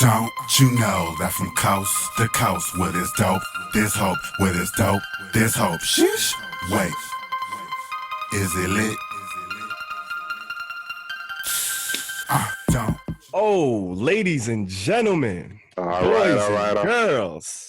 Don't you know that from coast to coast, where there's dope, there's hope, where there's dope, there's hope. Sheesh. Wait, is it lit? Don't. Oh, ladies and gentlemen, boys and girls.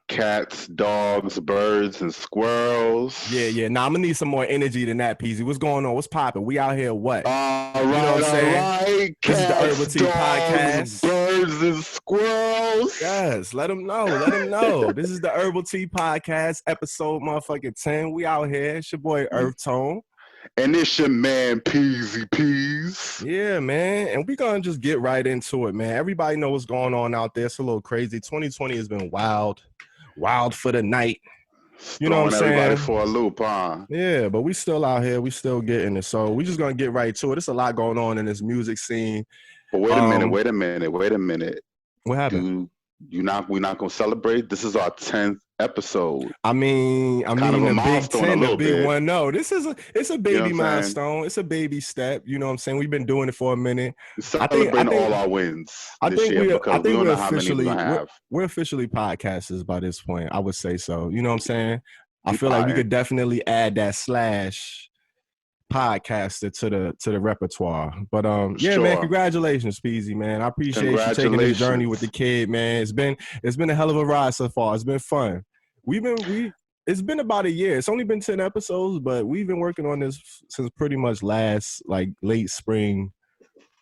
Cats, dogs, birds, and squirrels. Yeah. Now I'm gonna need some more energy than that, Peasy. What's going on? What's popping? We out here, what? All You know what I'm saying? right. This is the Cats, Herbal Tea dogs, Podcast. birds, and squirrels. Yes, let them know. This is the Herbal Tea Podcast, episode motherfucking 10. We out here. It's your boy EarthTone. And it's your man, Peasy Peas. Yeah, man. And we gonna just get right into it, man. Everybody know what's going on out there. It's a little crazy. 2020 has been wild for the night. You know what I'm saying? Everybody for a loop, huh? Yeah, but we still out here. We still getting it. So we just gonna get right to it. There's a lot going on in this music scene. But wait a minute. What happened? We're not gonna celebrate. This is our 10th episode. I mean, kind the of a big milestone, 10, a the little big bit. one. No, it's a baby what I'm milestone. It's a baby step. You know what I'm saying? We've been doing it for a minute. We're celebrating all our wins this year because we don't know how many we're gonna have. We're officially podcasters by this point. I would say so. You know what I'm saying? I Keep feel like we lying. could definitely add that slash podcaster to the repertoire. But yeah, man, Sure. congratulations, Peasy, man. I appreciate you taking this journey with the kid, man. It's been a hell of a ride so far. It's been fun. It's been about a year. It's only been 10 episodes, but we've been working on this since pretty much last late spring,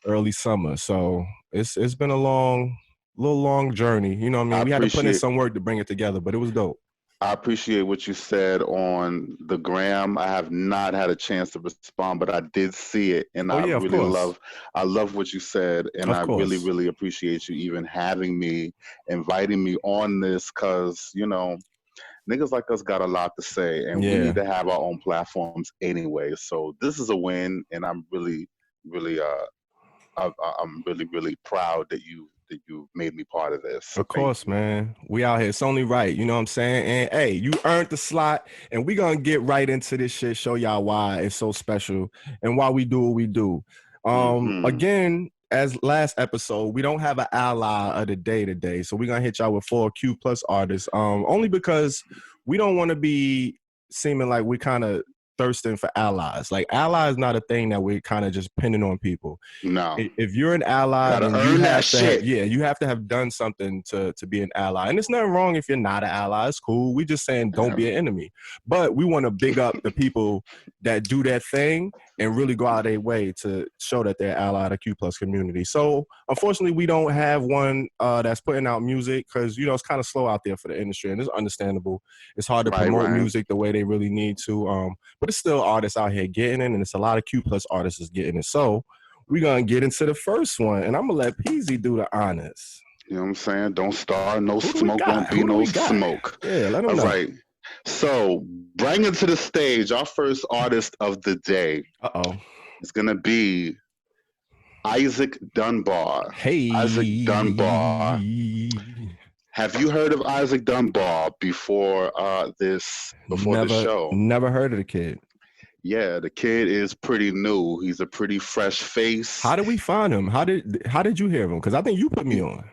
early summer. So it's been a little long journey. You know what I mean? We had to put in some work to bring it together, but it was dope. I appreciate what you said on the gram. I have not had a chance to respond, but I did see it, and I love what you said, and I really, really appreciate you even inviting me on this, because niggas like us got a lot to say, and we need to have our own platforms anyway. So this is a win, and I'm really, really, I'm really, really proud that you made me part of this. Of course, man. We out here. It's only right. You know what I'm saying? And hey, you earned the slot, and we gonna get right into this shit, show y'all why it's so special and why we do what we do. Again, as last episode, we don't have an ally of the day today. So we're gonna hit y'all with 4 Q+ artists. Only because we don't want to be seeming like we kind of thirsting for allies. Like, ally is not a thing that we're kind of just pinning on people. No. If you're an ally, gotta then earn that shit. you have to have done something to be an ally. And it's nothing wrong if you're not an ally. It's cool. We just saying don't be an enemy. But we want to big up the people that do that thing and really go out of their way to show that they're ally of the Q+ community. So unfortunately, we don't have one that's putting out music because it's kind of slow out there for the industry, and it's understandable. It's hard to promote music the way they really need to. But it's still artists out here getting it, and it's a lot of Q+ artists is getting it. So we're gonna get into the first one, and I'm gonna let Peasy do the honors. You know what I'm saying? Don't start, no smoke, won't be no smoke. Yeah, let them know. All right. So bringing to the stage our first artist of the day. It's gonna be Isaac Dunbar. Hey, Isaac Dunbar. Have you heard of Isaac Dunbar before the show? Never heard of the kid. Yeah, the kid is pretty new. He's a pretty fresh face. How did we find him? How did you hear of him? Because I think you put me on.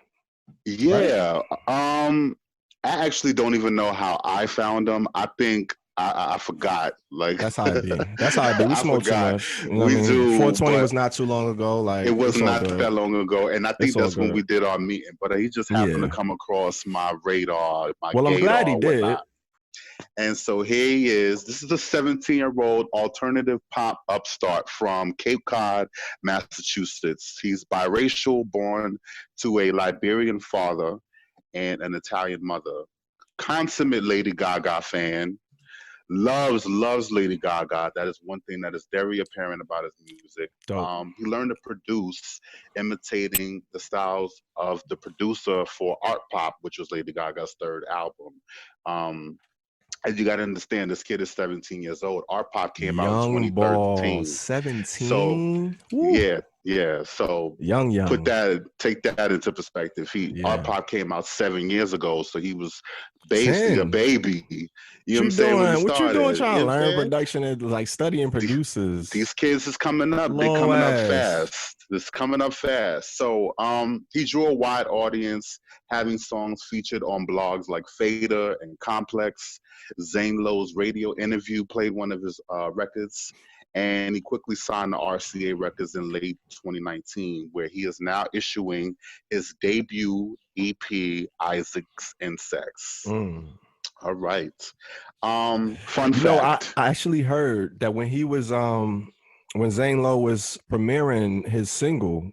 Yeah. Right? I actually don't even know how I found him. I think I forgot. Like, that's how it be. We smoke too much. We do. 420 was not too long ago. Like, it was not that long ago, and I think that's when we did our meeting. But he just happened to come across my radar. I'm glad he did. Whatnot. And so here he is. This is a 17-year-old alternative pop upstart from Cape Cod, Massachusetts. He's biracial, born to a Liberian father and an Italian mother. Consummate Lady Gaga fan. Loves Lady Gaga. That is one thing that is very apparent about his music. He learned to produce imitating the styles of the producer for Art Pop, which was Lady Gaga's third album. As you got to understand, this kid is 17 years old. Art Pop came out in 2013. 17. So, yeah, Yeah, so Young. take that into perspective. Our pop came out 7 years ago, so he was basically a 10. baby. You know what I'm saying? When he What you doing started, trying to you know what I'm learn saying? production and like studying producers? These kids is coming up. They Low coming up ass. fast. It's coming up fast. So he drew a wide audience, having songs featured on blogs like Fader and Complex. Zane Lowe's radio interview played one of his records, and he quickly signed to RCA Records in late 2019, where he is now issuing his debut EP, Isaacs and Sex. All right. Fun fact. I actually heard that when he was when Zane Lowe was premiering his single,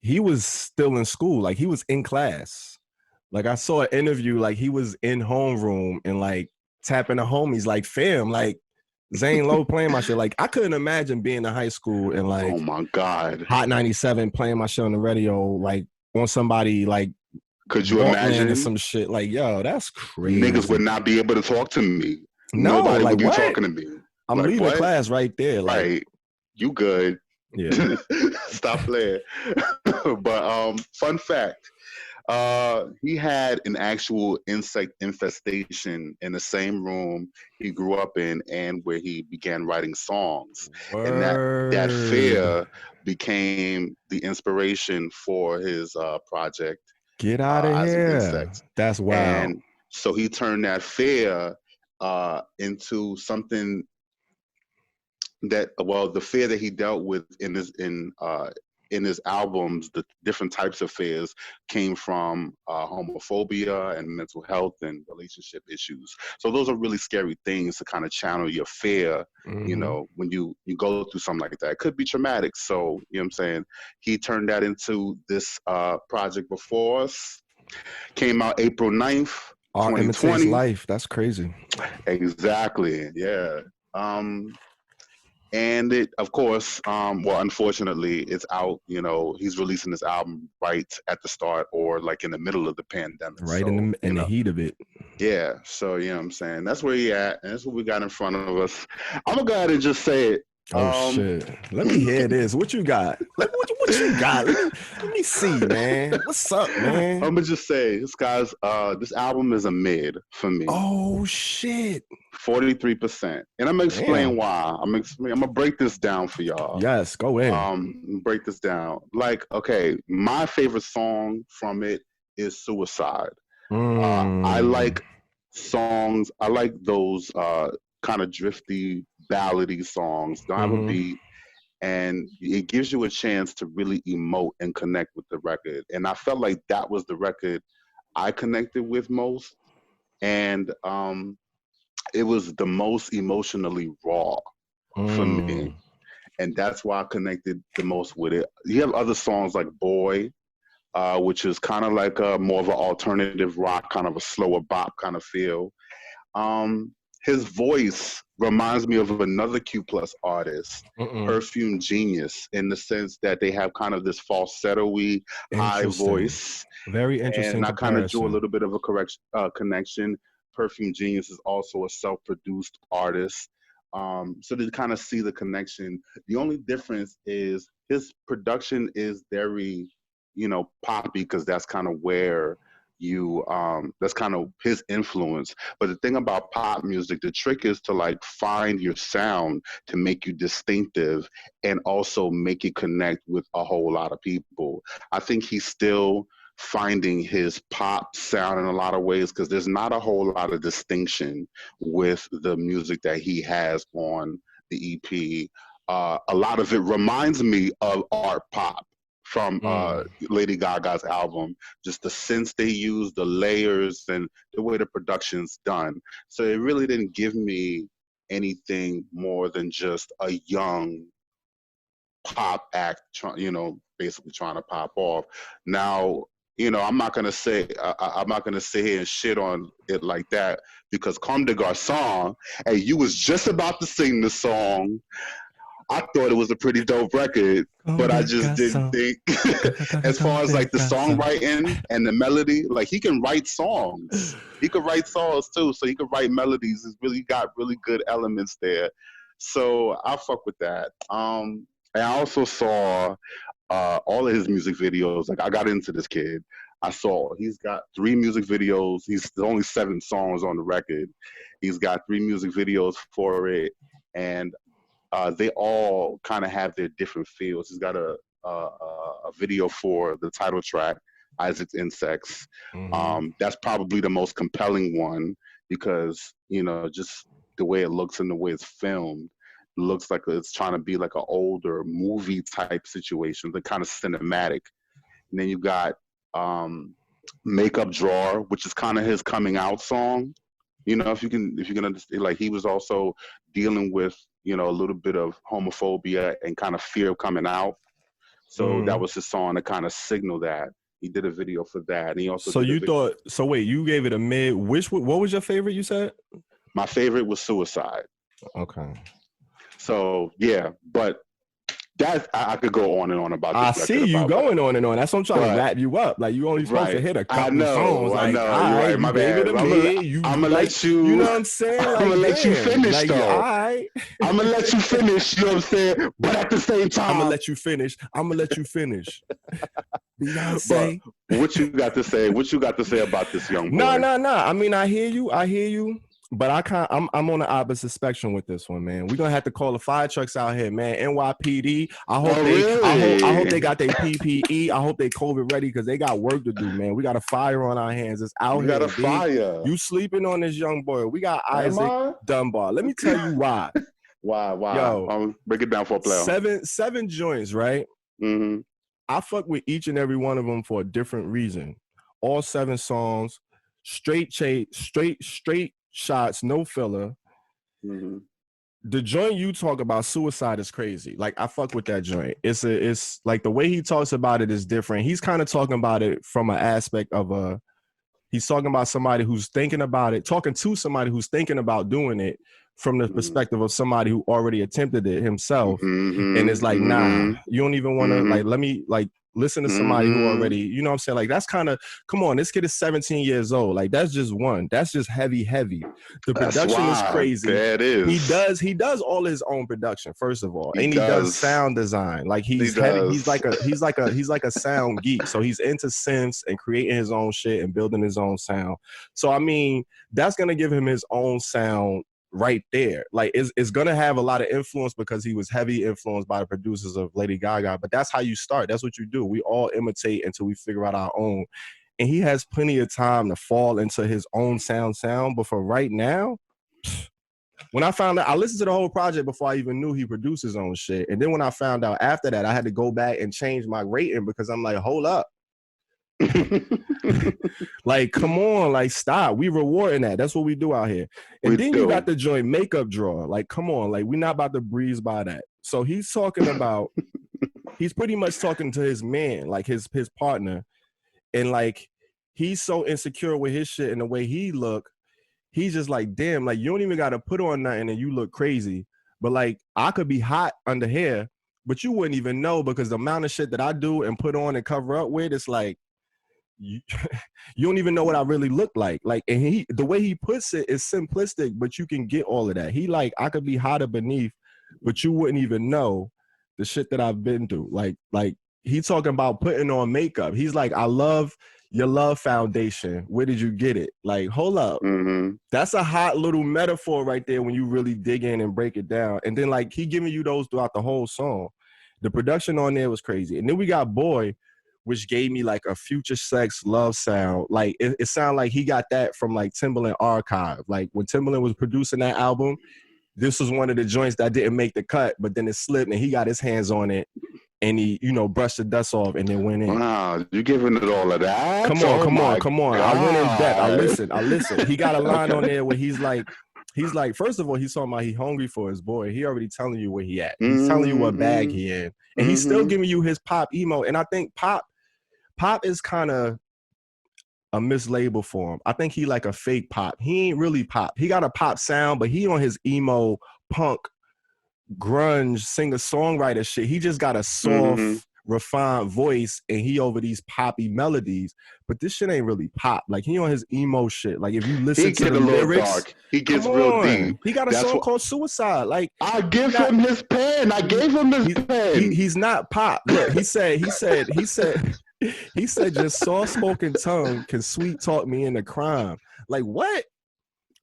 he was still in school, like he was in class. Like I saw an interview, like he was in homeroom and like tapping the homies, like fam, like Zane Lowe playing my shit. Like I couldn't imagine being in high school and like, oh my God, Hot 97 playing my shit on the radio, like on somebody like. Could you imagine some shit? Like, yo, that's crazy. Niggas would not be able to talk to me. No, nobody like, would be what? talking to me. I'm like, leaving what? class right there. Like, right, you good? Yeah. Stop playing. But fun fact. He had an actual insect infestation in the same room he grew up in and where he began writing songs. Word. And that fear became the inspiration for his project. Get out of here. Insect. That's wild. And so he turned that fear into something that, well, the fear that he dealt with in his albums, the different types of fears came from homophobia and mental health and relationship issues. So those are really scary things to kind of channel your fear, you know, when you go through something like that. It could be traumatic. So, you know what I'm saying? He turned that into this project before us. Came out April 9th, 2020. Life. That's crazy. Exactly. Yeah. And it, of course, well, unfortunately, it's out. You know, he's releasing this album right at the start or like in the middle of the pandemic. Right, so, in the heat of it. Yeah. So, you know what I'm saying? That's where he at. And that's what we got in front of us. I'm going to go ahead and just say it. Oh, shit. Let me hear this. What you got? What you got? Let me see, man. What's up, man? I'm going to just say, this album is a mid for me. Oh, shit. 43%. And I'm going to explain why. I'm going to break this down for y'all. Yes, go in. Break this down. Like, okay, my favorite song from it is Suicide. I like songs. I like those kind of drifty, ballady songs. Don't have a beat. And it gives you a chance to really emote and connect with the record. And I felt like that was the record I connected with most. And it was the most emotionally raw for me. And that's why I connected the most with it. You have other songs like Boy, which is kind of like more of an alternative rock, kind of a slower bop kind of feel. His voice reminds me of another Q+ artist, Perfume Genius, in the sense that they have kind of this falsetto-y high voice. Very interesting. And I kind of drew a little bit of a connection. Perfume Genius is also a self-produced artist. So to kind of see the connection, the only difference is his production is very, you know, poppy, because that's kind of where that's kind of his influence. But the thing about pop music, the trick is to like find your sound to make you distinctive and also make you connect with a whole lot of people. I think he's still finding his pop sound in a lot of ways, because there's not a whole lot of distinction with the music that he has on the EP. A lot of it reminds me of art pop from Lady Gaga's album, just the synths they use, the layers, and the way the production's done. So it really didn't give me anything more than just a young pop act, you know, basically trying to pop off. Now, you know, I'm not gonna sit here and shit on it like that, because Comme des Garçons, and you was just about to sing the song. I thought it was a pretty dope record, but I just didn't think, as far as like the songwriting and the melody, like he can write songs. He could write songs too, so he could write melodies. It's really got really good elements there. So I fuck with that. And I also saw all of his music videos. Like I got into this kid. He's got 3 music videos. There's only 7 songs on the record. He's got 3 music videos for it, and they all kind of have their different feels. He's got a video for the title track, Isaac's Insects. That's probably the most compelling one because, you know, just the way it looks and the way it's filmed. It looks like it's trying to be like an older movie type situation, the kind of cinematic. And then you got Makeup Drawer, which is kind of his coming out song. You know, if you can understand, like he was also dealing with, you know, a little bit of homophobia and kind of fear of coming out. So that was his song to kind of signal that. He did a video for that. And he also wait, you gave it a mid. What was your favorite you said? My favorite was Suicide. Okay. So yeah, but that I could go on and on about this. I see you going on and on. That's what I'm trying to wrap you up. Like you only supposed to hit a couple songs. Like, I know. You're right. My bad. I'm gonna let you. You know what I'm saying? I'm gonna let you finish like, though. I'm gonna let you finish. You know what I'm saying? But at the same time, I'm gonna let you finish. Beyonce. But what you got to say? What you got to say about this young boy? No. I mean, I hear you. But I'm on the opposite spectrum with this one, man. We're gonna have to call the fire trucks out here, man. NYPD. I hope they got their PPE. I hope they COVID ready because they got work to do, man. We got a fire on our hands. It's out here. Got a fire. You sleeping on this young boy. We got Isaac Dunbar. Let me tell you why. Why? Yo, break it down for a player. Seven joints, right? Mm-hmm. I fuck with each and every one of them for a different reason. All 7 songs, straight shots, no filler. Mm-hmm. The joint you talk about, Suicide, is crazy. Like I fuck with that joint. It's like the way he talks about it is different. He's kind of talking about it from an aspect of he's talking about somebody who's thinking about it, talking to somebody who's thinking about doing it from the perspective of somebody who already attempted it himself. And it's like, nah, you don't even want to like, let me like listen to somebody who already, you know what I'm saying? Like that's kind of, come on, this kid is 17 years old. Like that's just one. That's just heavy. The production is crazy. That is. He does all his own production, first of all. And he does sound design. Like he's like a sound geek. So he's into synths and creating his own shit and building his own sound. So I mean, that's gonna give him his own sound right there. Like it's gonna have a lot of influence because he was heavy influenced by the producers of Lady Gaga, but that's how you start. That's what you do. We all imitate until we figure out our own, and he has plenty of time to fall into his own sound, but for right now, when I found out, I listened to the whole project before I even knew he produced his own shit, and then when I found out after that, I had to go back and change my rating because I'm like, hold up. Like, come on, like, stop. We rewarding that. That's what we do out here. And then you got the joint Makeup Drawer. Like, come on, like, we're not about to breeze by that. So he's talking about, he's pretty much talking to his man, like his partner, and like he's so insecure with his shit and the way he look. He's just like, damn, like you don't even got to put on nothing and you look crazy. But like, I could be hot under here, but you wouldn't even know because the amount of shit that I do and put on and cover up with, it's like, you don't even know what I really look like. Like, and the way he puts it is simplistic, but you can get all of that. He like, I could be hotter beneath, but you wouldn't even know the shit that I've been through. Like he talking about putting on makeup. He's like, I love your love foundation. Where did you get it? Like, hold up. Mm-hmm. That's a hot little metaphor right there when you really dig in and break it down. And then like he giving you those throughout the whole song. The production on there was crazy. And then we got Boy, which gave me like a Future Sex love sound. Like it sounded like he got that from like Timbaland Archive. Like when Timbaland was producing that album, this was one of the joints that didn't make the cut, but then it slipped and he got his hands on it and he, you know, brushed the dust off and then went in. Wow, you giving it all of that? Come on. God. I went in depth. I listened. He got a line on there where he's like, first of all, he's talking about he hungry for his boy. He already telling you where he at. He's telling you what bag he in. And he's still giving you his pop emo. And I think pop is kind of a mislabel for him. I think he like a fake pop. He ain't really pop. He got a pop sound, but he on his emo, punk, grunge, singer-songwriter shit. He just got a soft refined voice and he over these poppy melodies, but this shit ain't really pop. Like he on his emo shit. Like if you listen to the lyrics, dark. He gets real deep. He got a song called Suicide. Like I give him his pen. I gave him his pen. He's not pop. Look, he said, just soft spoken tongue can sweet talk me into crime. Like what?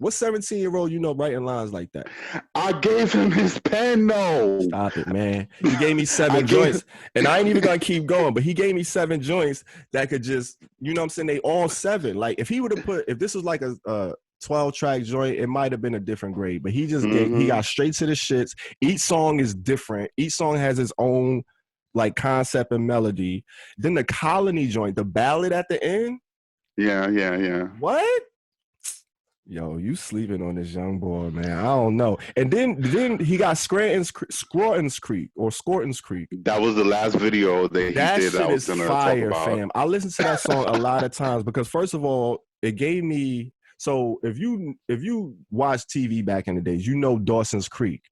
What 17-year-old you know writing lines like that? I gave him his pen, though. Stop it, man. He gave me 7 joints, and I ain't even gonna keep going, but he gave me 7 joints that could just, you know what I'm saying? They all 7. Like if he would have if this was like a 12-track joint, it might have been a different grade, but he just he got straight to the shits. Each song is different. Each song has its own like concept and melody. Then the Colony joint, the ballad at the end. Yeah. What? Yo, you sleeping on this young boy, man. I don't know. And then he got Skreetz Creek. That was the last video that he did. That was gonna fire, talk about. Fam. I listened to that song a lot of times because first of all, it gave me, so if you watch TV back in the days, you know Dawson's Creek.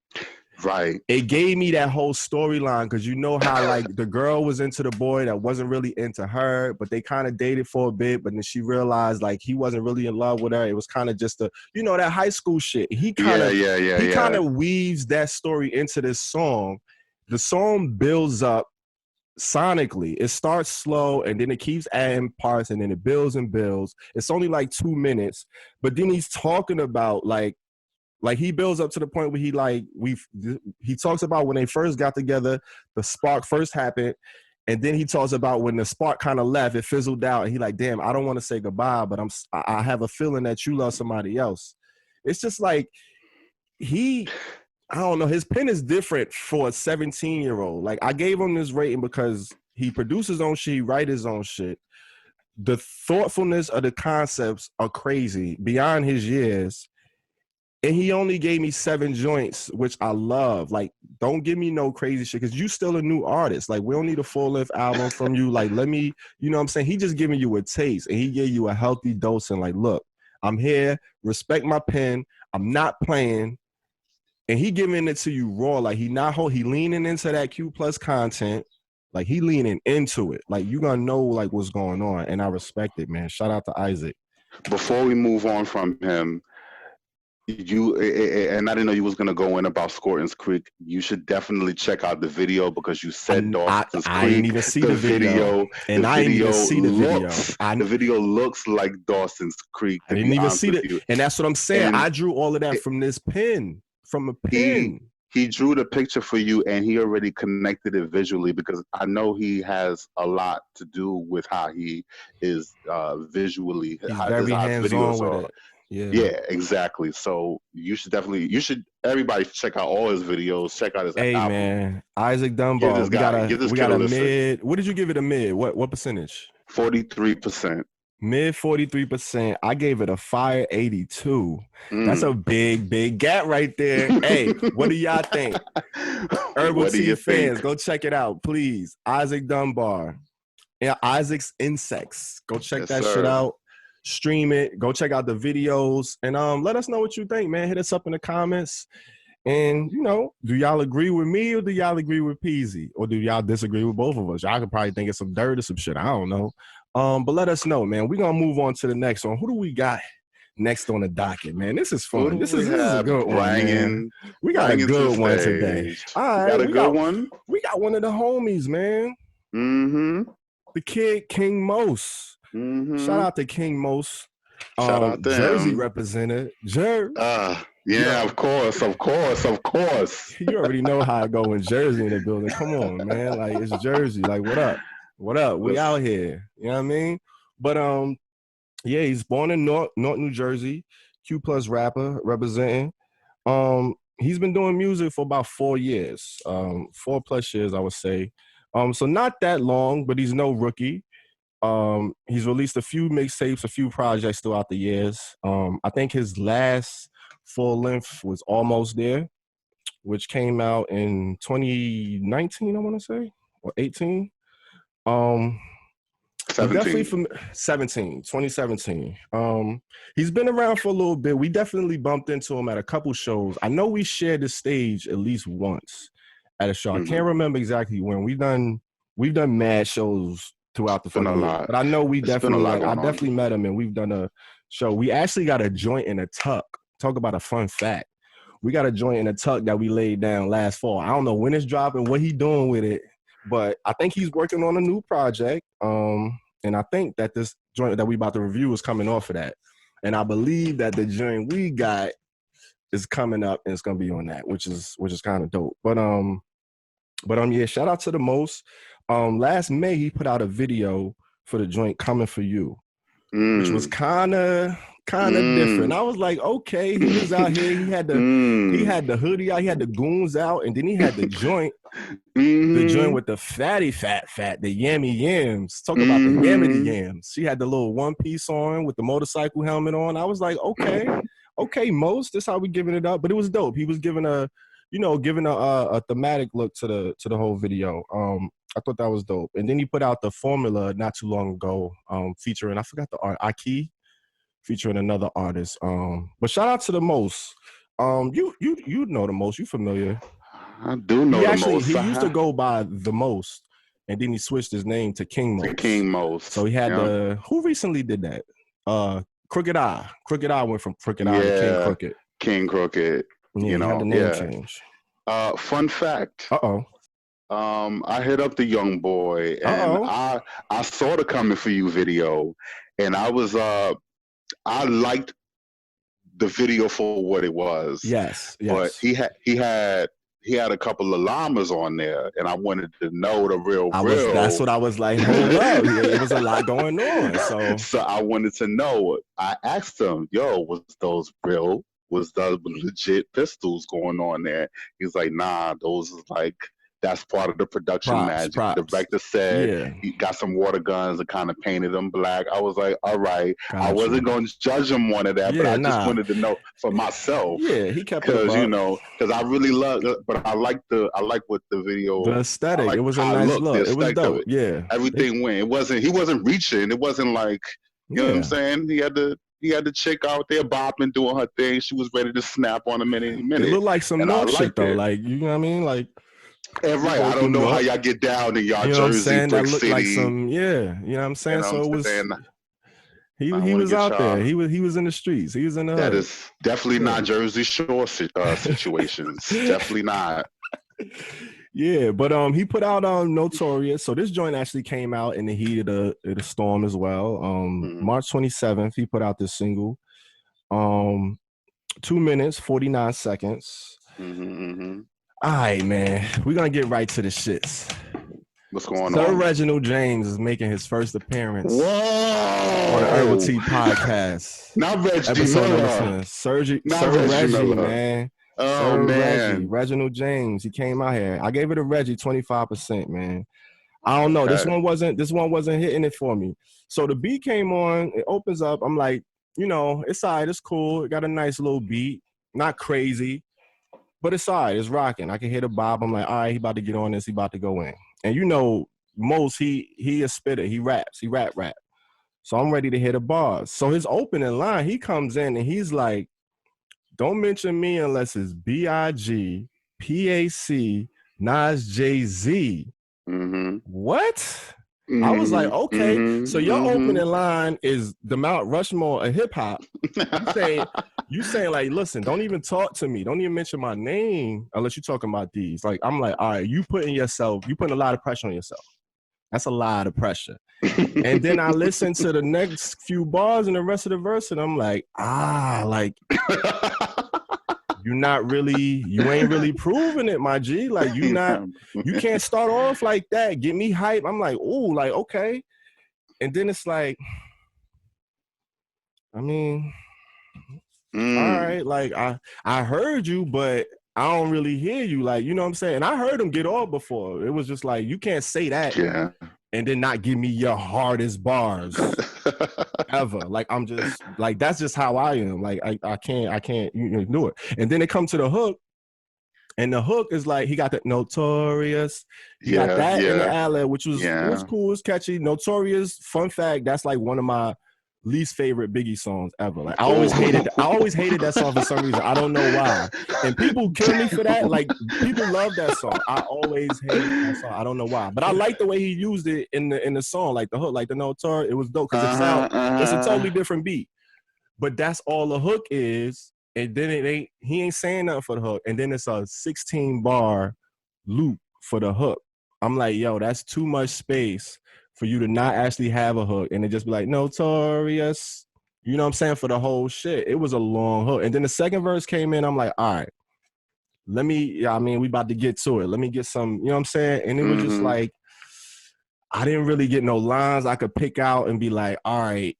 Right. It gave me that whole storyline because you know how like the girl was into the boy that wasn't really into her, but they kind of dated for a bit, but then she realized like he wasn't really in love with her. It was kind of just that high school shit. He kind of weaves that story into this song. The song builds up sonically. It starts slow and then it keeps adding parts and then it builds and builds. It's only like 2 minutes, but then he's talking about like he builds up to the point where he talks about when they first got together, the spark first happened, and then he talks about when the spark kind of left, it fizzled out, and he like, damn, I don't want to say goodbye, but I have a feeling that you love somebody else. It's just like I don't know, his pen is different for a 17-year-old. Like I gave him this rating because he produces his own shit, he writes his own shit. The thoughtfulness of the concepts are crazy beyond his years. And he only gave me 7 joints, which I love. Like, don't give me no crazy shit because you still a new artist. Like, we don't need a full-length album from you. Like, let me, you know what I'm saying? He just giving you a taste, and he gave you a healthy dose. And like, look, I'm here. Respect my pen. I'm not playing. And he giving it to you raw. Like, he leaning into that Q plus content. Like, he leaning into it. Like, you gonna know like what's going on. And I respect it, man. Shout out to Isaac. Before we move on from him, and I didn't know you was gonna go in about Skreetz Creek. You should definitely check out the video because you said Dawson's Creek. I didn't even see the video, and I didn't even see the video. The video looks like Dawson's Creek. I didn't even see it, and that's what I'm saying. I drew all of that from this pen, from a pen. He drew the picture for you, and he already connected it visually because I know he has a lot to do with how he is visually. He's very hands-on with it. Yeah, exactly. So everybody check out all his videos. Check out his album. Hey man, Isaac Dunbar. We got a mid. What did you give it a mid? What percentage? 43%. Mid 43%. I gave it a fire 82. That's a big gap right there. Hey, what do y'all think? Herbal Tea fans, go check it out, please. Isaac Dunbar. Yeah, Isaac's Insects. Go check that shit out. Stream it, go check out the videos, and let us know what you think, man. Hit us up in the comments. And do y'all agree with me or do y'all agree with Peasy? Or do y'all disagree with both of us? Y'all could probably think of some dirt or some shit. I don't know. But let us know, man. We're gonna move on to the next one. Who do we got next on the docket, man? This is fun. This is a good one, man. We got a good one today. All right, we got one. We got one of the homies, man. The kid Kiing Most. Shout out to Kiing Most. Shout out to Jersey him. Representative. Yeah, of course. You already know how I go in Jersey in the building. Come on, man. Like, it's Jersey. Like, what up? What up? We out here. You know what I mean? But yeah, he's born in North New Jersey. Q plus rapper representing. He's been doing music for about 4 years. 4+ years, I would say. So not that long, but he's no rookie. He's released a few mixtapes, a few projects throughout the years. I think his last full length was Almost There, which came out in 2019, I want to say, or 18. 2017. He's been around for a little bit. We definitely bumped into him at a couple shows. I know we shared the stage at least once at a show. I can't remember exactly when. We done we've done mad shows throughout the been a fucking year. lot. But I know we It's been a definitely, lot like, I going on. definitely met him, and we've done a show. We actually got a joint in a tuck. Talk about a fun fact. We got a joint in a tuck that we laid down last fall. I don't know when it's dropping, what he doing with it, but I think he's working on a new project. And I think that this joint that we about to review is coming off of that. And I believe that the joint we got is coming up and it's gonna be on that, which is kind of dope. But yeah, shout out to the Most. Last May he put out a video for the joint Coming For You, which was kind of different. I was like, okay, he was out here. He had the hoodie out. He had the goons out, and then he had the joint, the joint with the fatty fat, the yammy yams. Talk about the yammy yams. She had the little one piece on with the motorcycle helmet on. I was like, okay, Most. This how we giving it up. But it was dope. He was giving a thematic look to the whole video. I thought that was dope. And then he put out the Formula not too long ago, featuring, I forgot the art, I.K.P, featuring another artist. But shout out to the Most. You know the Most. You familiar? I do know the Most. He used to go by the Most, and then he switched his name to King Most. Kiing Most. So he had who recently did that? Crooked Eye. Crooked Eye went from Crooked Eye to King Crooked. King Crooked. Yeah, you know, had the name change. Fun fact. I hit up the young boy, and I saw the Coming For You video, and I was I liked the video for what it was. Yes. But he had a couple of llamas on there, and I wanted to know the real. That's what I was like. Hold up, it was a lot going on. So I wanted to know. I asked him, "Yo, was those real? Was those legit pistols going on there?" He's like, "Nah, those is like." That's part of the production magic. The director said he got some water guns and kind of painted them black. I was like, all right. I wasn't going to judge him on that, but I just wanted to know for myself. Yeah, he kept it because I really love it, but I like what the video. The aesthetic. It was a nice look. It was dope. Yeah. Everything went. He wasn't reaching. It wasn't like, you know what I'm saying? He had the chick out there bopping, doing her thing. She was ready to snap on him any minute. It looked like some North shit though. Like, you know what I mean? Like, and right, I don't know how y'all get down in y'all Jersey, Brick City. Like some, you know what I'm saying? So it was. He was out there. He was in the streets. He was in the hood. That is definitely not Jersey Shore situations. Definitely not. Yeah, but he put out Notorious. So this joint actually came out in the heat of the storm as well. March 27th, he put out this single. 2 minutes, 49 seconds. All right, man. We're going to get right to the shits. What's going on? Sir Reginald James is making his first appearance on the Herbal Tea Podcast. Not Reggie. Sir Reggie, man. Oh, man. Reginald James. He came out here. I gave it a Reggie 25%, man. I don't know. Okay. This one wasn't hitting it for me. So the beat came on. It opens up. I'm like, it's all right. It's cool. It got a nice little beat. Not crazy. But it's all right. It's rocking. I can hear the bob. I'm like, all right, he about to get on this. He about to go in. And Most, he a spitter. He raps. He rap. So I'm ready to hit the bars. So his opening line, he comes in and he's like, don't mention me unless it's B.I.G., P.A.C., Nas, Jay-Z. What? I was like, okay. So your opening line is the Mount Rushmore of hip hop. You saying like, listen, don't even talk to me. Don't even mention my name unless you're talking about Deez. Like, I'm like, all right, you putting a lot of pressure on yourself. That's a lot of pressure. And then I listen to the next few bars and the rest of the verse, and I'm like, you ain't really proving it, my G. Like, you can't start off like that. Get me hype. I'm like, ooh, like, okay. And then it's like, I mean, all right, like I heard you, but I don't really hear you. Like, you know what I'm saying? And I heard him get off before. It was just like, you can't say that and then not give me your hardest bars ever. Like, I'm just like, that's just how I am. Like, I can't do it. And then it comes to the hook, and the hook is like, he got the Notorious. He got that in the ad-lib, which was cool. It was catchy. Notorious, fun fact, that's like one of my least favorite Biggie songs ever. Like I always hated that song for some reason. I don't know why. And people kill me for that. Like people love that song. I always hated that song. I don't know why. But I like the way he used it in the song, like the hook, like the Notor. It was dope because it's a totally different beat. But that's all the hook is. And then he ain't saying nothing for the hook. And then it's a 16 bar loop for the hook. I'm like, yo, that's too much space for you to not actually have a hook and it just be like notorious. You know what I'm saying? For the whole shit. It was a long hook. And then the second verse came in. I'm like, all right, we about to get to it. Let me get some, you know what I'm saying? And it was just like, I didn't really get no lines I could pick out and be like, all right,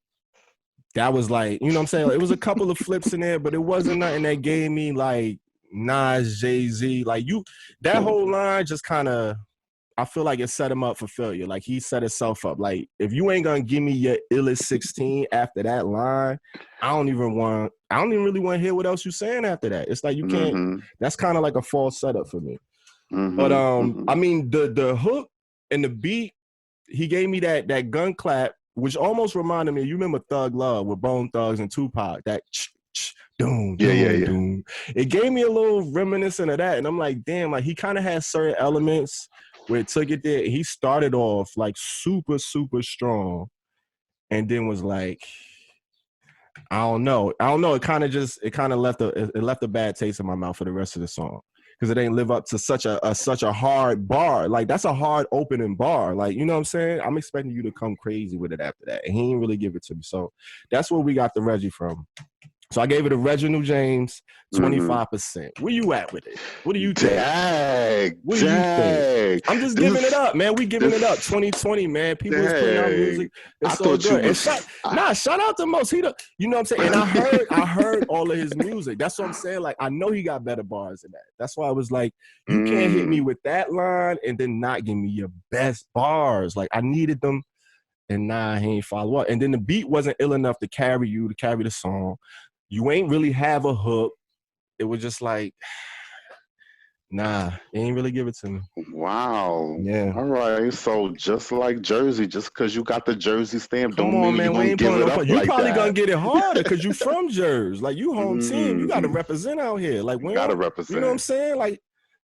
that was like, you know what I'm saying? It was a couple of flips in there, but it wasn't nothing that gave me like Nas, Jay-Z. Like that whole line just kind of, I feel like it set him up for failure. Like he set himself up. Like if you ain't gonna give me your illest 16 after that line, I don't even really want to hear what else you saying after that. It's like you can't. That's kind of like a false setup for me. But I mean the hook and the beat, he gave me that gun clap, which almost reminded me. You remember Thug Love with Bone Thugs and Tupac? That doom, doom. It gave me a little reminiscent of that, and I'm like, damn, like he kind of has certain elements where it took it there. He started off like super, super strong and then was like, I don't know. It kind of left a bad taste in my mouth for the rest of the song because it ain't live up to such a hard bar. Like that's a hard opening bar. Like, you know what I'm saying? I'm expecting you to come crazy with it after that. And he didn't really give it to me. So that's where we got the Reggie from. So I gave it a Reginald James 25%. Where you at with it? What do you think? What do you think? I'm just giving it up, man. We giving it up. 2020, man. People is putting out music. It's so good. And shout out to Most. You know what I'm saying? And I heard all of his music. That's what I'm saying. Like I know he got better bars than that. That's why I was like, you can't hit me with that line and then not give me your best bars. Like I needed them. And he ain't follow up. And then the beat wasn't ill enough to carry the song. You ain't really have a hook. It was just like, he ain't really give it to me. Wow. Yeah. All right. So just like Jersey, just because you got the Jersey stamp, don't mean man, you ain't give it up You like probably that. gonna get it harder because you from Jersey. Like you home team. You gotta represent out here. Like when gotta represent. You know what I'm saying? Like,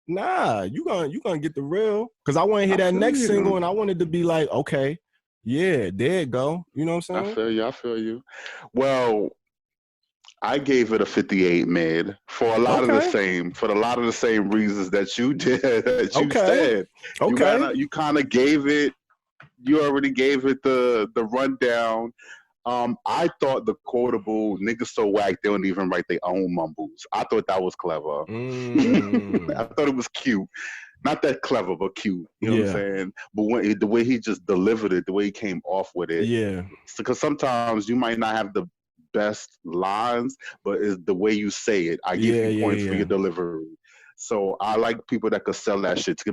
you gonna get the real. Because I want to hear that next single and I wanted to be like, okay, yeah, there it go. You know what I'm saying? I feel you. Well, I gave it a 58 mid for a lot of the same reasons that you did. Said. Okay. You kind of gave it. You already gave it the rundown. I thought the quotable niggas so whack they don't even write their own mumbles. I thought that was clever. I thought it was cute. Not that clever, but cute. You know what I'm saying? But the way he just delivered it, the way he came off with it. Yeah. Because sometimes you might not have the best lines, but it's the way you say it. I give you points for your delivery. So I like people that could sell that shit. There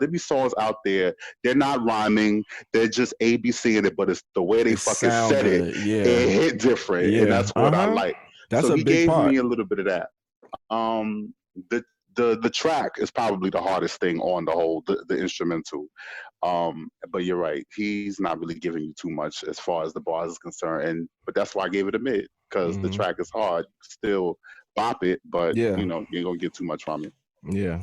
be songs out there, they're not rhyming, they're just ABCing it, but it's the way they fucking said it. It hit different. And that's what I like. That's so a he big gave part. me a little bit of that. The track is probably the hardest thing on the whole, the instrumental. But you're right, he's not really giving you too much as far as the bars is concerned. But that's why I gave it a mid, because the track is hard. Still bop it, but you ain't gonna get too much from it. Yeah.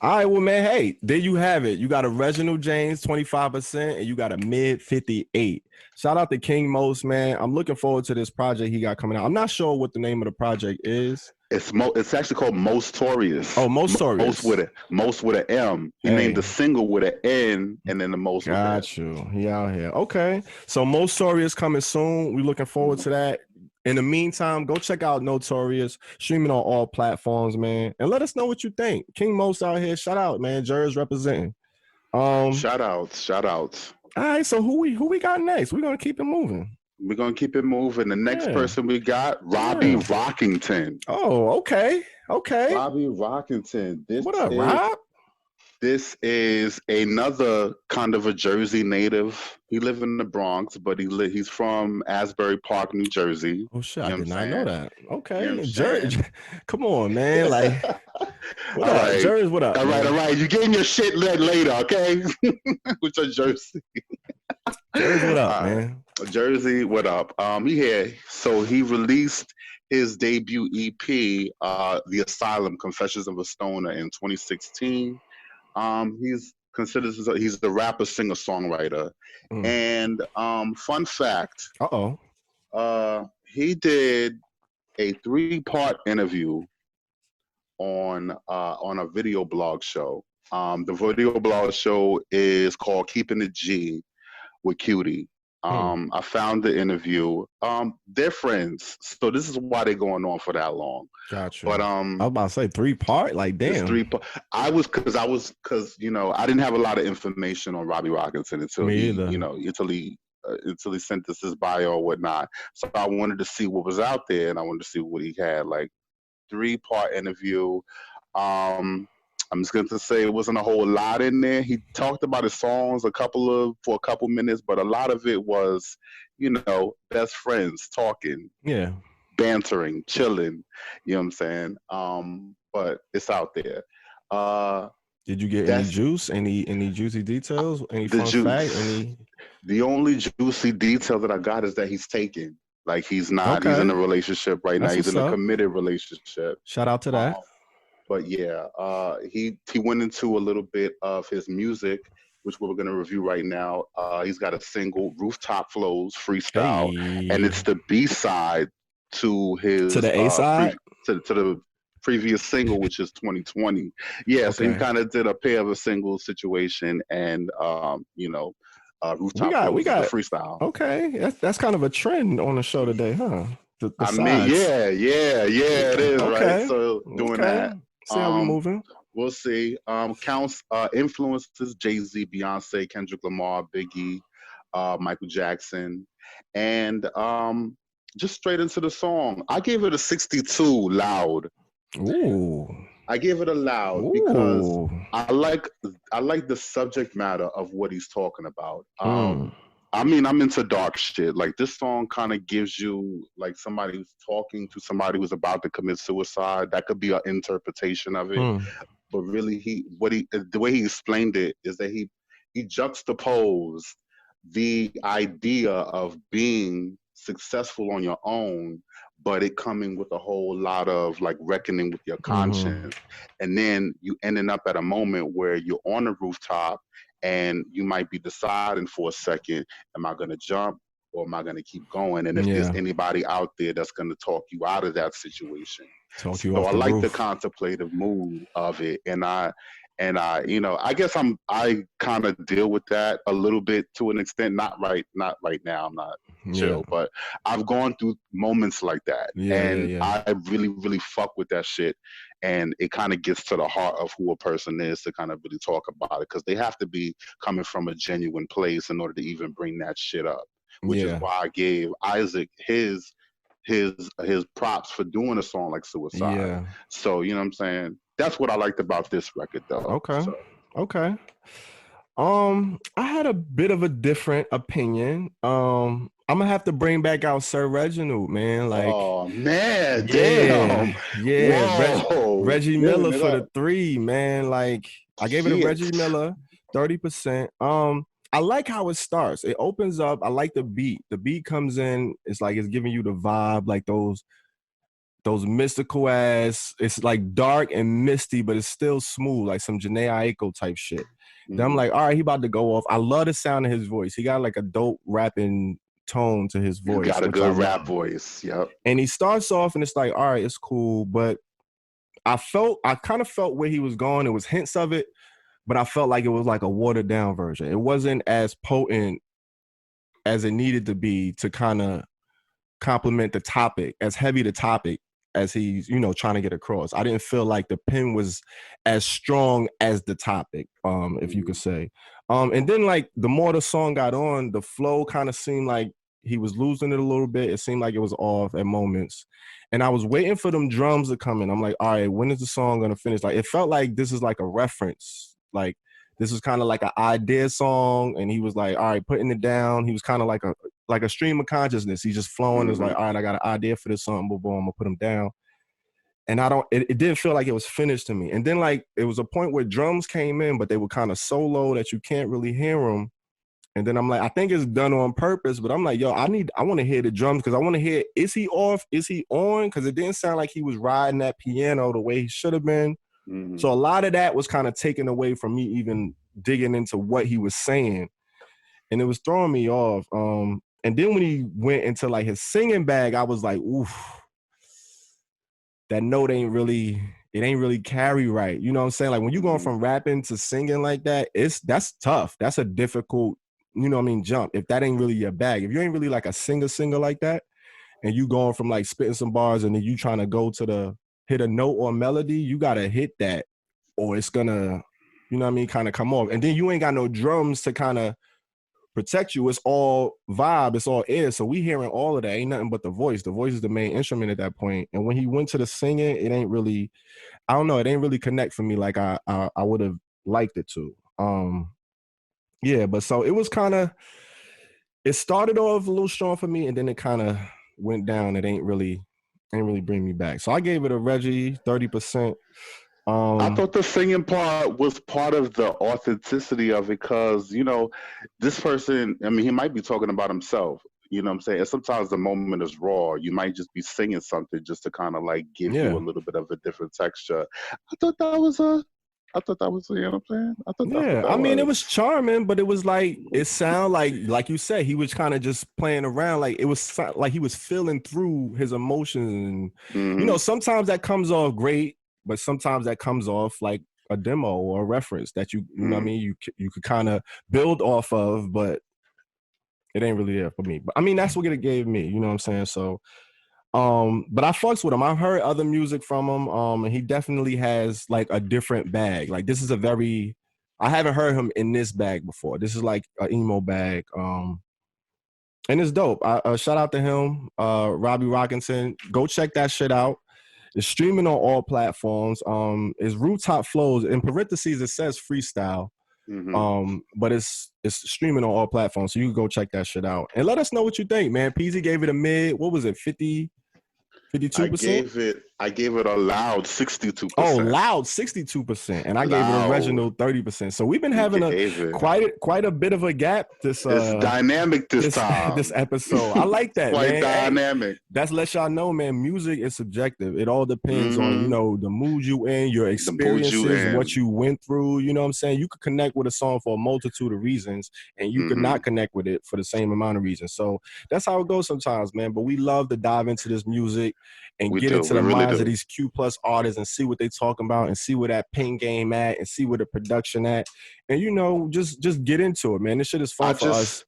All right, well, man, hey, there you have it. You got a Reginald James 25% and you got a mid 58. Shout out to King Most, man. I'm looking forward to this project he got coming out. I'm not sure what the name of the project is. It's actually called Mostorious. Oh, Mostorious. Most with an M. He named the single with an N and then the Most. Got you. He out here. Okay. So Mostorious coming soon. We looking forward to that. In the meantime, go check out Notorious, streaming on all platforms, man. And let us know what you think. King Most out here. Shout out, man. Jerz representing. Shout outs. All right, so who we got next? We're gonna keep it moving. We're gonna keep it moving. The next person we got, Robbie Rockington. Oh, okay. Robbie Rockington. What up, Rob? This is another kind of a Jersey native. He lives in the Bronx, but he's from Asbury Park, New Jersey. Oh shit, I did not know that. Okay, Jersey. Come on, man. Like, what up, Jersey? What up? All right. You getting your shit led later, okay? With your Jersey. Jersey, what up, man? Jersey, what up? He released his debut EP, The Asylum: Confessions of a Stoner, in 2016. He's the rapper, singer, songwriter, and fun fact. He did a 3-part interview on a video blog show. The video blog show is called Keeping It G with Cutie. I found the interview. They're friends, so this is why they're going on for that long. Gotcha. But I was about to say 3-part, like damn. 3-part. I didn't have a lot of information on Robbie Rockington until he sent us his bio or whatnot. So I wanted to see what was out there, and I wanted to see what he had. Like 3-part interview. I'm just going to say it wasn't a whole lot in there. He talked about his songs for a couple minutes, but a lot of it was, best friends talking, bantering, chilling. You know what I'm saying? But it's out there. Did you get any juice? Any juicy details? Any fun fact? The only juicy detail that I got is that he's taken. Like he's not. Okay. He's in a relationship right now. He's in a committed relationship. Shout out to that. But yeah, he went into a little bit of his music, which we're going to review right now. He's got a single, Rooftop Flows Freestyle, and it's the B-side to the A-side? To the previous single, which is 2020. Yeah, so he kind of did a pair of a single situation, and Rooftop Flows is the freestyle. Okay, that's kind of a trend on the show today, huh? It is, right? So doing that. See how we're moving. We'll see. Counts influences: Jay-Z, Beyonce, Kendrick Lamar, Biggie, Michael Jackson, and just straight into the song. I gave it a 62 loud. Ooh. I gave it a loud because I like the subject matter of what he's talking about. I'm into dark shit. Like this song kind of gives you like somebody who's talking to somebody who's about to commit suicide. That could be an interpretation of it. But really the way he explained it is that he juxtaposed the idea of being successful on your own, but it coming with a whole lot of like reckoning with your conscience. And then you ending up at a moment where you're on a rooftop and you might be deciding for a second, am I going to jump or am I going to keep going? And if there's anybody out there that's going to talk you out of that situation. So I like the contemplative mood of it. And I guess I kind of deal with that a little bit to an extent, not right now. I'm not chill, but I've gone through moments like that. I really, really fuck with that shit. And it kind of gets to the heart of who a person is to kind of really talk about it, because they have to be coming from a genuine place in order to even bring that shit up, which is why I gave Isaac his props for doing a song like Suicide. Yeah. So, you know what I'm saying? That's what I liked about this record, though. Okay. I had a bit of a different opinion. I'm gonna have to bring back out Sir Reginald, man. Like, oh man, damn, Reggie Miller for the 3, man. Like, I gave it a Reggie Miller 30%. I like how it starts. It opens up. I like the beat. The beat comes in. It's like it's giving you the vibe, like those mystical ass. It's like dark and misty, but it's still smooth, like some Jhené Aiko type shit. Then I'm like, all right, he about to go off. I love the sound of his voice. He got like a dope rapping tone to his voice. He got a good rap voice. Yep. And he starts off and it's like, all right, it's cool. But I kind of felt where he was going. It was hints of it, but I felt like it was like a watered down version. It wasn't as potent as it needed to be to kind of complement the topic, as heavy the topic as he's, trying to get across. I didn't feel like the pen was as strong as the topic, if you could say. And then like the more the song got on, the flow kind of seemed like he was losing it a little bit. It seemed like it was off at moments. And I was waiting for them drums to come in. I'm like, all right, when is the song going to finish? Like, it felt like this is like a reference. Like, this is kind of like an idea song. And he was like, all right, putting it down. He was kind of like a stream of consciousness. He's just flowing. It's like, all right, I got an idea for this song. Boom, boom, I'm going to put him down. And it didn't feel like it was finished to me. And then like, it was a point where drums came in, but they were kind of so low that you can't really hear them. And then I'm like, I think it's done on purpose, but I'm like, yo, I want to hear the drums because I want to hear, is he off? Is he on? Because it didn't sound like he was riding that piano the way he should have been. Mm-hmm. So a lot of that was kind of taken away from me even digging into what he was saying. And it was throwing me off. And then when he went into like his singing bag, I was like, oof, that note ain't really carry right. You know what I'm saying? Like when you going from rapping to singing like that, that's tough. That's a difficult, you know what I mean, jump. If that ain't really your bag, if you ain't really like a singer like that, and you going from like spitting some bars and then you trying to go to hit a note or melody, you gotta hit that or it's gonna, you know what I mean, kind of come off. And then you ain't got no drums to kind of protect you. It's all vibe, it's all air. So we hearing all of that. Ain't nothing but the voice. The voice is the main instrument at that point. And when he went to the singing, it ain't really, I don't know, it ain't really connect for me like I would have liked it to. Yeah, but so it was kind of, it started off a little strong for me and then it kind of went down. It ain't really bring me back. So I gave it a Reggie 30%. I thought the singing part was part of the authenticity of it because, you know, this person, I mean, he might be talking about himself, you know what I'm saying? And sometimes the moment is raw. You might just be singing something just to kind of like give you a little bit of a different texture. I thought that was, you know what I'm saying? I thought that I mean, it was charming, but it was like, it sounded like you said, he was kind of just playing around. Like it was like he was feeling through his emotions. And, you know, sometimes that comes off great. But sometimes that comes off like a demo or a reference that you know what I mean, you could kind of build off of, but it ain't really there for me. But I mean, that's what it gave me, you know what I'm saying? So, but I fucks with him. I've heard other music from him, and he definitely has like a different bag. Like this is I haven't heard him in this bag before. This is like an emo bag, and it's dope. Shout out to him, Robbie Rockington. Go check that shit out. It's streaming on all platforms. It's Rooftop Flows. In parentheses, it says freestyle. But it's streaming on all platforms. So you can go check that shit out. And let us know what you think, man. Peasy gave it a mid. What was it? 52%? I gave it a loud 62%. Oh, loud 62%. And I gave it a Reginald 30%. So we've been having quite a bit of a gap this it's dynamic this time. This episode. I like that, quite man. Dynamic. Hey, that's let y'all know, man. Music is subjective. It all depends on, you know, the mood you in, your experiences, what you went through. You know what I'm saying? You could connect with a song for a multitude of reasons, and you could not connect with it for the same amount of reasons. So that's how it goes sometimes, man. But we love to dive into this music and get into the minds of these Q+ artists and see what they talking about and see where that pen game at and see where the production at. And, you know, just get into it, man. This shit is fun for us.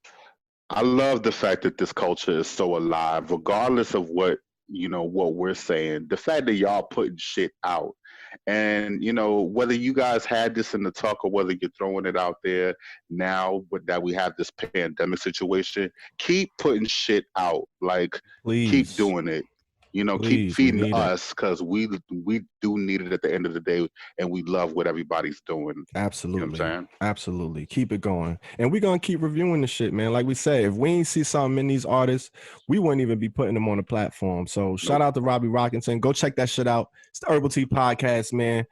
I love the fact that this culture is so alive, regardless of what, you know, what we're saying. The fact that y'all putting shit out. And, you know, whether you guys had this in the talk or whether you're throwing it out there now, but that we have this pandemic situation, keep putting shit out. Like, keep doing it. You know, keep feeding us because we do need it at the end of the day, and we love what everybody's doing. Absolutely. You know what I'm saying? Absolutely. Keep it going. And we're going to keep reviewing the shit, man. Like we said, if we ain't see something in these artists, we wouldn't even be putting them on the platform. So shout out to Robbie Rockington. Go check that shit out. It's the Herbal Tea Podcast, man.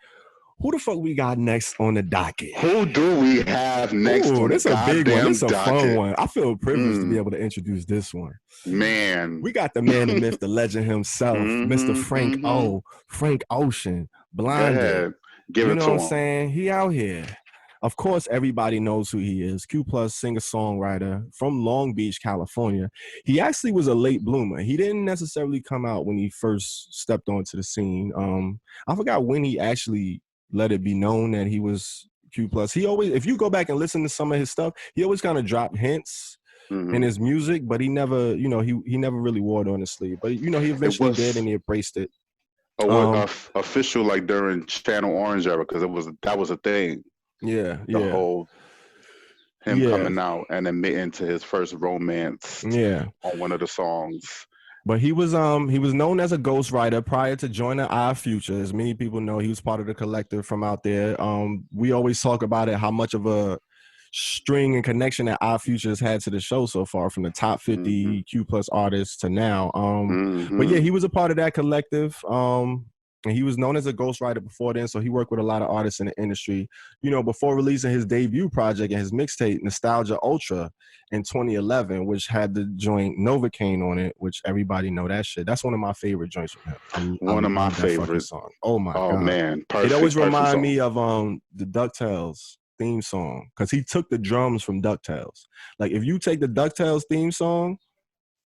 Who the fuck we got next on the docket? Who do we have next on the this a big one. This a docket? Fun one. I feel privileged to be able to introduce this one. Man. We got the man, the myth, the legend himself, Mr. Frank Ocean, Blinded. Give you it know to what him. I'm saying? He out here. Of course, everybody knows who he is. Q+ singer-songwriter from Long Beach, California. He actually was a late bloomer. He didn't necessarily come out when he first stepped onto the scene. I forgot when he actually let it be known that he was Q+. He always, if you go back and listen to some of his stuff, he always kind of dropped hints in his music, but he never, you know, he never really wore it on his sleeve. But, you know, he eventually did and he embraced it. Official, like during Channel Orange era, because that was a thing. The whole him coming out and admitting to his first romance on one of the songs. But he was known as a ghostwriter prior to joining Our Future. As many people know, he was part of the collective from out there. We always talk about it, how much of a string and connection that Our Future has had to the show so far, from the top 50 Q+ artists to now. But yeah, he was a part of that collective. And he was known as a ghostwriter before then, so he worked with a lot of artists in the industry. You know, before releasing his debut project and his mixtape, Nostalgia Ultra, in 2011, which had the joint Novocaine on it, which everybody know that shit. That's one of my favorite joints from him. One of my favorite song. Oh my God. Man, perfect. It always remind me of the DuckTales theme song, because he took the drums from DuckTales. Like if you take the DuckTales theme song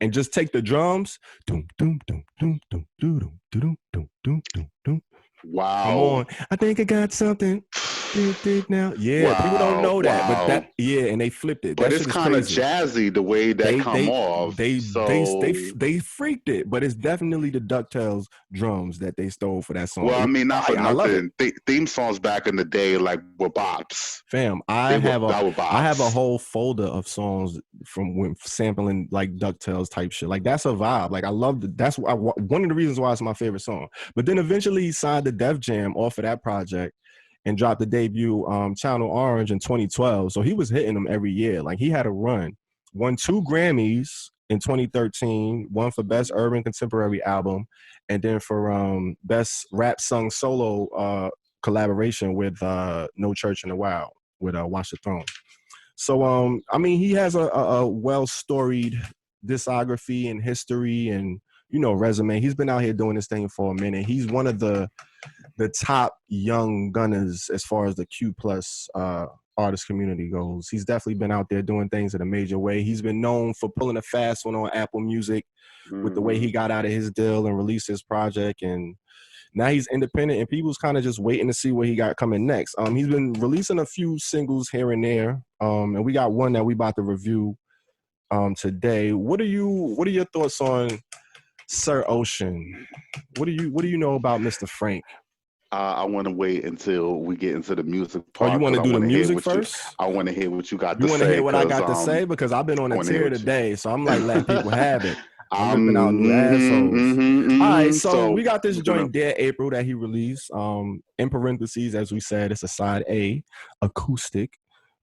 and just take the drums, doom doom doom doom doom doom doom doom doom doom doom. Wow. Come on. I think I got something. Now. Yeah, wow, people don't know that, but that and they flipped it. But that it's kind of jazzy the way that come off. They freaked it, but it's definitely the DuckTales drums that they stole for that song. Well, I mean, not for nothing. Theme songs back in the day, like, were bops. Fam, I have a whole folder of songs from when sampling like DuckTales type shit. Like that's a vibe. Like I love it. That's one of the reasons why it's my favorite song. But then eventually he signed the Def Jam off of that project and dropped the debut Channel Orange in 2012. So he was hitting them every year. Like he had a run. Won 2 Grammys in 2013, one for Best Urban Contemporary Album, and then for Best Rap Sung Solo collaboration with No Church in the Wild with Watch the Throne. So I mean, he has a well-storied discography and history and, you know, resume. He's been out here doing this thing for a minute. He's one of the top young gunners as far as the Q plus artist community goes. He's definitely been out there doing things in a major way. He's been known for pulling a fast one on Apple Music with the way he got out of his deal and released his project. And now he's independent and people's kind of just waiting to see what he got coming next. He's been releasing a few singles here and there. And we got one that we about to review today. What are your thoughts on Sir Ocean? What do you know about Mr. Frank? I want to wait until we get into the music part. Oh, you want to do the music first? I want to hear what you got to say. You want to hear what I got to say? Because I've been on a tear today, so I'm like, let people have it. I'm ripping out new assholes. All right, so we got this joint, Dear April, that he released. In parentheses, as we said, it's a side A, acoustic.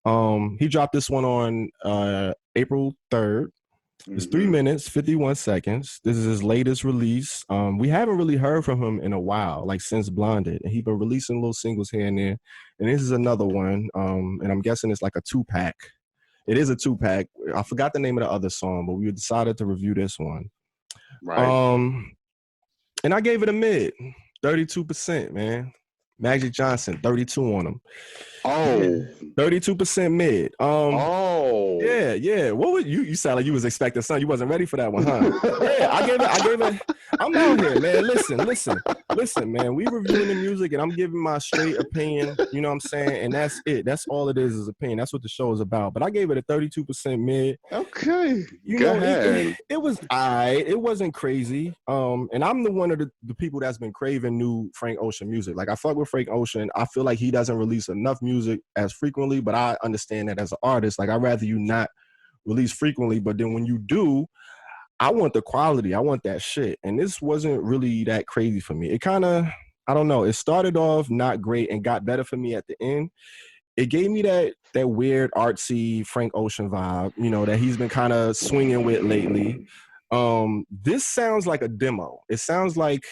He dropped this one on April 3rd. It's 3 minutes, 51 seconds. This is his latest release. We haven't really heard from him in a while, like since Blonded. And he's been releasing little singles here and there. And this is another one. And I'm guessing it's like a 2-pack. It is a 2-pack. I forgot the name of the other song, but we decided to review this one. Right. And I gave it a mid, 32%, man. Magic Johnson, 32 on him. Oh, 32% mid. Yeah. What would you sound like you was expecting something? You wasn't ready for that one, huh? Yeah, I gave it. I'm out here, man. Listen, man. We reviewing the music and I'm giving my straight opinion. You know what I'm saying? And that's it. That's all it is opinion. That's what the show is about. But I gave it a 32% mid. Okay. You know, it was it wasn't crazy. And I'm one of the people that's been craving new Frank Ocean music. Like I fuck with Frank Ocean. I feel like he doesn't release enough music as frequently, but I understand that as an artist. Like I'd rather you not release frequently, but then when you do, I want the quality. I want that shit. And this wasn't really that crazy for me. It kind of, I don't know. It started off not great and got better for me at the end. It gave me that weird artsy Frank Ocean vibe, you know, that he's been kind of swinging with lately. This sounds like a demo. It sounds like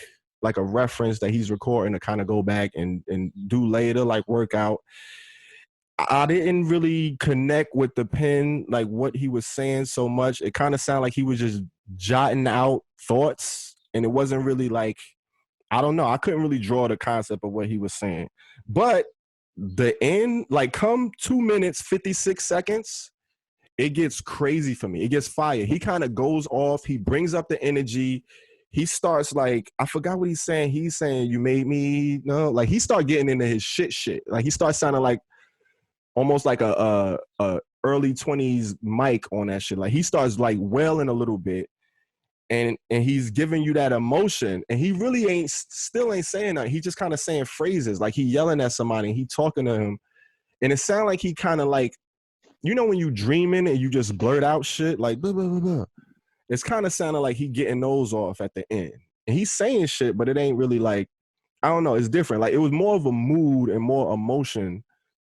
a reference that he's recording to kind of go back and do later, like workout. I didn't really connect with the pen, like what he was saying so much. It kind of sounded like he was just jotting out thoughts, and it wasn't really like, I don't know. I couldn't really draw the concept of what he was saying. But the end, like come 2 minutes, 56 seconds, it gets crazy for me. It gets fire. He kind of goes off. He brings up the energy. He starts like, I forgot what he's saying. He's saying, you made me, no, like he started getting into his shit. Like he starts sounding like almost like a early 20s Mike on that shit. Like he starts like wailing a little bit and he's giving you that emotion and he really still ain't saying that. He just kind of saying phrases like he yelling at somebody and he talking to him. And it sounded like he kind of like, you know, when you dreaming and you just blurt out shit like blah, blah, blah, blah. It's kind of sounding like he getting those off at the end. And he's saying shit, but it ain't really like, I don't know. It's different. Like it was more of a mood and more emotion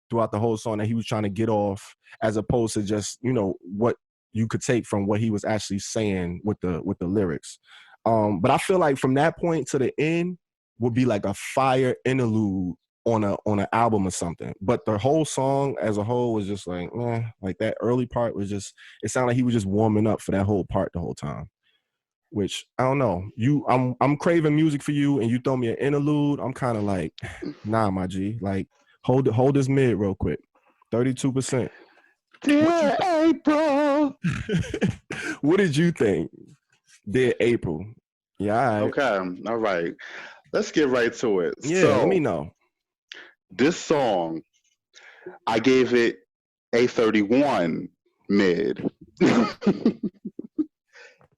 throughout the whole song that he was trying to get off, as opposed to just, you know, what you could take from what he was actually saying with the lyrics. But I feel like from that point to the end, would be like a fire interlude on an album or something. But the whole song as a whole was just like, like that early part was just, it sounded like he was just warming up for that whole part the whole time. Which I don't know. I'm craving music for you, and you throw me an interlude. I'm kind of like, nah, my G. Like, hold this mid real quick. 32%. Dear April. What did you think? Dear April. Yeah. All right. Okay. All right. Let's get right to it. Yeah. So, let me know. This song, I gave it a 31 mid.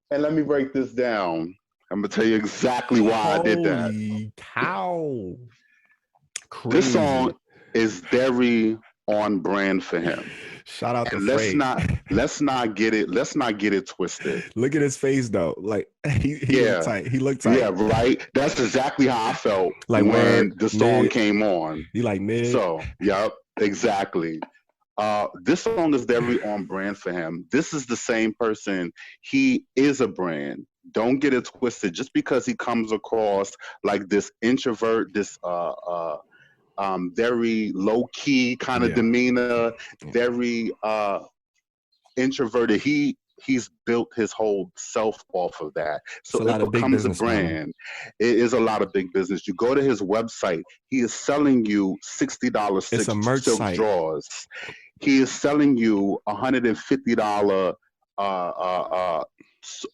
And let me break this down. I'm gonna tell you exactly why I did that. Holy cow! Crazy. This song is very on brand for him. Shout out to let's Frank. not get it twisted. Look at his face though. Like he looked tight. He looked tight. Yeah, right. That's exactly how I felt like when the song came on. He like mid. So, yep, exactly. This song is very on brand for him. This is the same person. He is a brand. Don't get it twisted. Just because he comes across like this introvert, this very low key kind of demeanor, very introverted. He's built his whole self off of that. So it becomes a brand. It is a lot of big business. You go to his website, he is selling you $60 silk drawers. He is selling you $150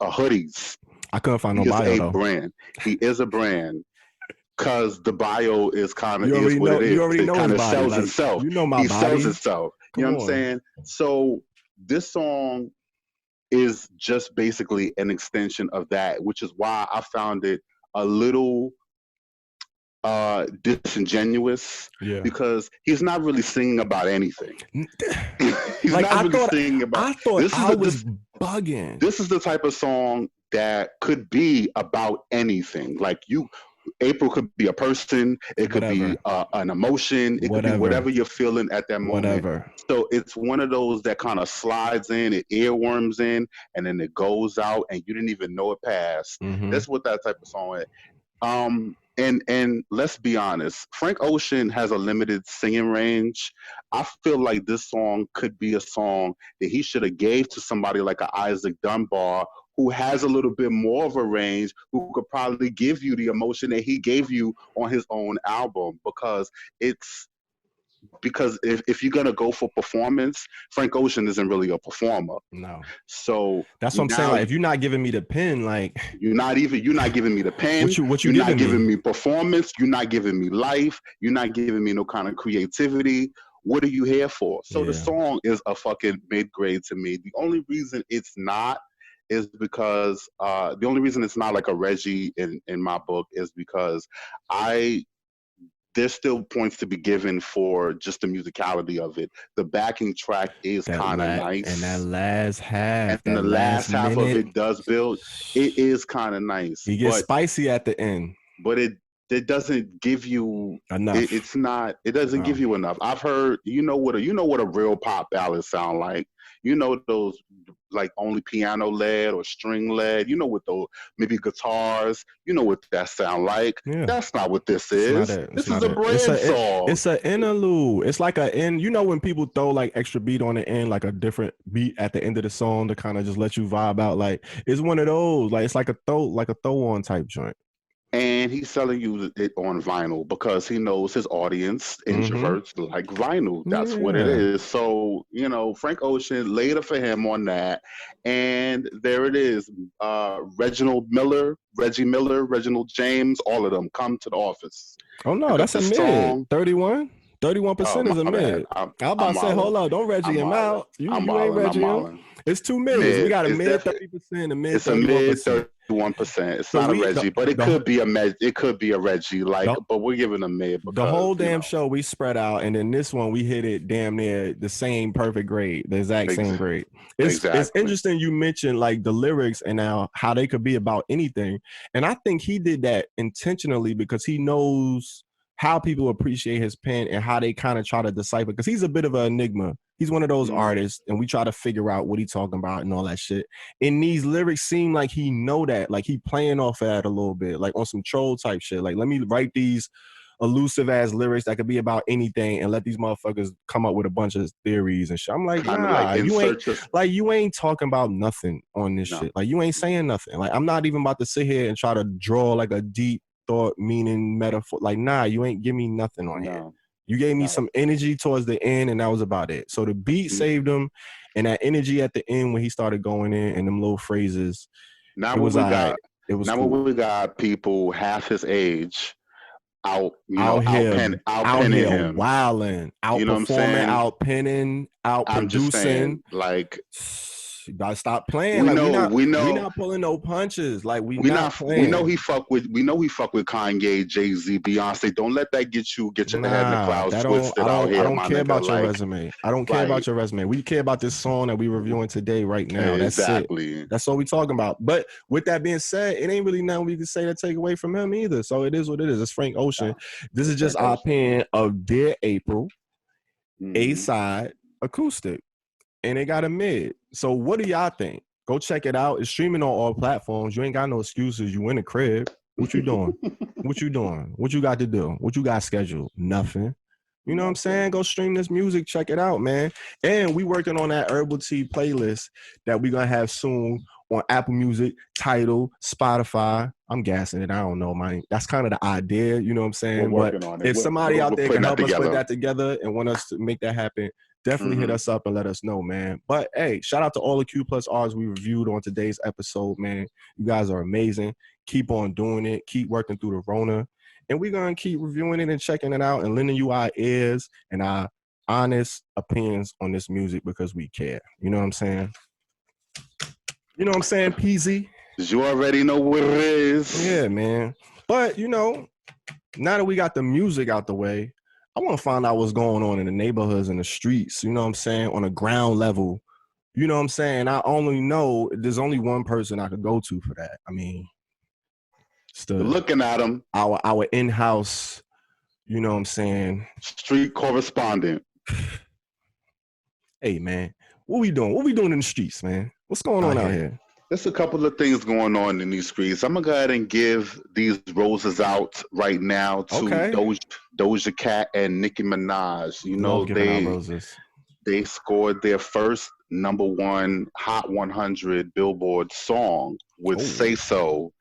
hoodies. I couldn't find no bio though. Brand. He is a brand. Cause the bio is kind of what it is. You already know it his bio. sells itself. You know my he body. Sells itself. You know what I'm saying? So this song is just basically an extension of that, which is why I found it a little disingenuous, because he's not really singing about anything. He's like, not really singing about. I thought I was bugging. This is the type of song that could be about anything. Like April could be a person. It could be an emotion. It could be whatever you're feeling at that moment. So it's one of those that kind of slides in, it earworms in, and then it goes out, and you didn't even know it passed. Mm-hmm. That's what that type of song is. And let's be honest, Frank Ocean has a limited singing range. I feel like this song could be a song that he should have gave to somebody like an Isaac Dunbar, who has a little bit more of a range, who could probably give you the emotion that he gave you on his own album. Because if you're gonna go for performance, Frank Ocean isn't really a performer. No. So that's what I'm saying. Like, if you're not giving me the pen, like you're not giving me the pen. What you're not giving me performance. You're not giving me life. You're not giving me no kind of creativity. What are you here for? So the song is a fucking mid-grade to me. The only reason it's not is because the only reason it's not like a Reggie in my book is because there's still points to be given for just the musicality of it. The backing track is kind of nice. And that last half. And the last half of it does build. It is kind of nice. You get spicy at the end. But it doesn't give you enough. It doesn't give you enough. I've heard, you know what a real pop ballad sound like. You know, those like only piano led or string led, you know, with those maybe guitars, you know what that sound like. Yeah. That's not what this is. This is a brand song. It's an interlude. It's like you know, when people throw like extra beat on the end, like a different beat at the end of the song to kind of just let you vibe out. Like, it's one of those, like it's like a throw on type joint. And he's selling you it on vinyl because he knows his audience, introverts, like vinyl. That's what it is. So, you know, Frank Ocean, later for him on that. And there it is. Reggie Miller, Reginald James, all of them come to the office. Oh, no, that's a mid. 31? 31% is a mid. I'm about to say, hold up, don't Reggie him out. You ain't Reggie him. It's two mids. We got a mid 30%, a mid 31%. It's a mid 31%. It's not a Reggie, but it could be a Reggie. But we're giving a mid. Because, the whole damn show we spread out, and then this one we hit it damn near the same perfect grade, the exact same grade. It's interesting you mentioned like the lyrics and now how they could be about anything, and I think he did that intentionally because he knows how people appreciate his pen and how they kind of try to decipher, because he's a bit of an enigma. He's one of those artists, and we try to figure out what he's talking about and all that shit. And these lyrics seem like he know that, like he playing off of that a little bit, like on some troll type shit. Like, let me write these elusive ass lyrics that could be about anything and let these motherfuckers come up with a bunch of theories and shit. I'm like, nah, you ain't talking about nothing on this shit. Like, you ain't saying nothing. Like, I'm not even about to sit here and try to draw like a deep thought, meaning, metaphor. Like, nah, you ain't give me nothing on here. You gave me some energy towards the end, and that was about it. So the beat saved him, and that energy at the end when he started going in and them little phrases. Now we got people half his age out penning him, wilding, out performing, out penning, out producing. Like, you gotta stop playing. We not pulling no punches. Like, we not playing. We know he fuck with Kanye, Jay-Z, Beyonce. Don't let that get your head in the clouds twisted out here. I don't care about your resume. I don't care about your resume. We care about this song that we reviewing today, right now. Exactly. That's it. That's all we talking about. But with that being said, it ain't really nothing we can say to take away from him either. So it is what it is. It's Frank Ocean. This is just our opinion of Dear April, A-side acoustic. And it got a mid. So what do y'all think? Go check it out. It's streaming on all platforms. You ain't got no excuses. You in the crib. What you doing? What you doing? What you got to do? What you got scheduled? Nothing. You know what I'm saying? Go stream this music. Check it out, man. And we working on that Herbal Tea playlist that we going to have soon on Apple Music, Tidal, Spotify. I'm gassing it. I don't know, man. That's kind of the idea. You know what I'm saying? But if somebody out there can help us put that together and want us to make that happen, definitely hit us up and let us know, man. But hey, shout out to all the Q Plus R's we reviewed on today's episode, man. You guys are amazing. Keep on doing it. Keep working through the Rona. And we're going to keep reviewing it and checking it out and lending you our ears and our honest opinions on this music because we care. You know what I'm saying? You know what I'm saying, PZ? You already know what it is. Yeah, man. But, you know, now that we got the music out the way, I want to find out what's going on in the neighborhoods and the streets, you know what I'm saying, on a ground level. You know what I'm saying? I only know there's only one person I could go to for that. I mean, looking at him. Our in-house, you know what I'm saying? Street correspondent. Hey, man, what we doing? What we doing in the streets, man? What's going on out here? There's a couple of things going on in these streets. I'm going to go ahead and give these roses out right now to Doja Cat and Nicki Minaj. You know, they scored their first #1 Hot 100 Billboard song with Say So.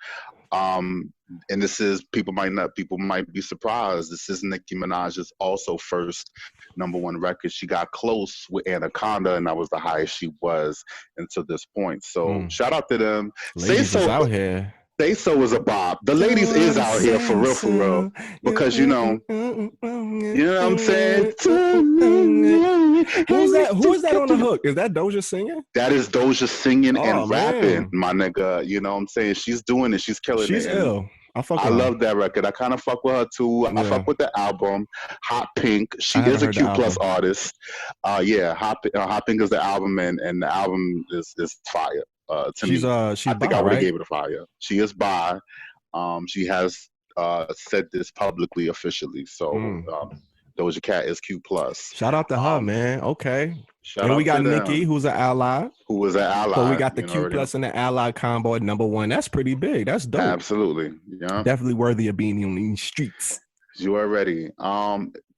And this is, people might be surprised. This is Nicki Minaj's also first #1 record. She got close with Anaconda, and that was the highest she was until this point. So shout out to them. Ladies Say So out here. Say So is a bop. The ladies is out here for real. Because you know what I'm saying? Who is that on the hook? Is that Doja singing? That is Doja singing and rapping, my nigga. You know what I'm saying? She's doing it. She's killing it. She's ill. I love that record. I kind of fuck with her too. I fuck with the album Hot Pink. She is a Q Plus artist. Hot Pink is the album, and the album is fire. To me, I think I would have gave it a fire. She is bi. She has said this publicly, officially. So Doja Cat is Q Plus. Shout out to her, man. Okay. And we got Nicki, who's an ally. Who is an ally. So we got the Q Plus and the ally combo at #1. That's pretty big. That's dope. Absolutely. Yeah. Definitely worthy of being on these streets. You already.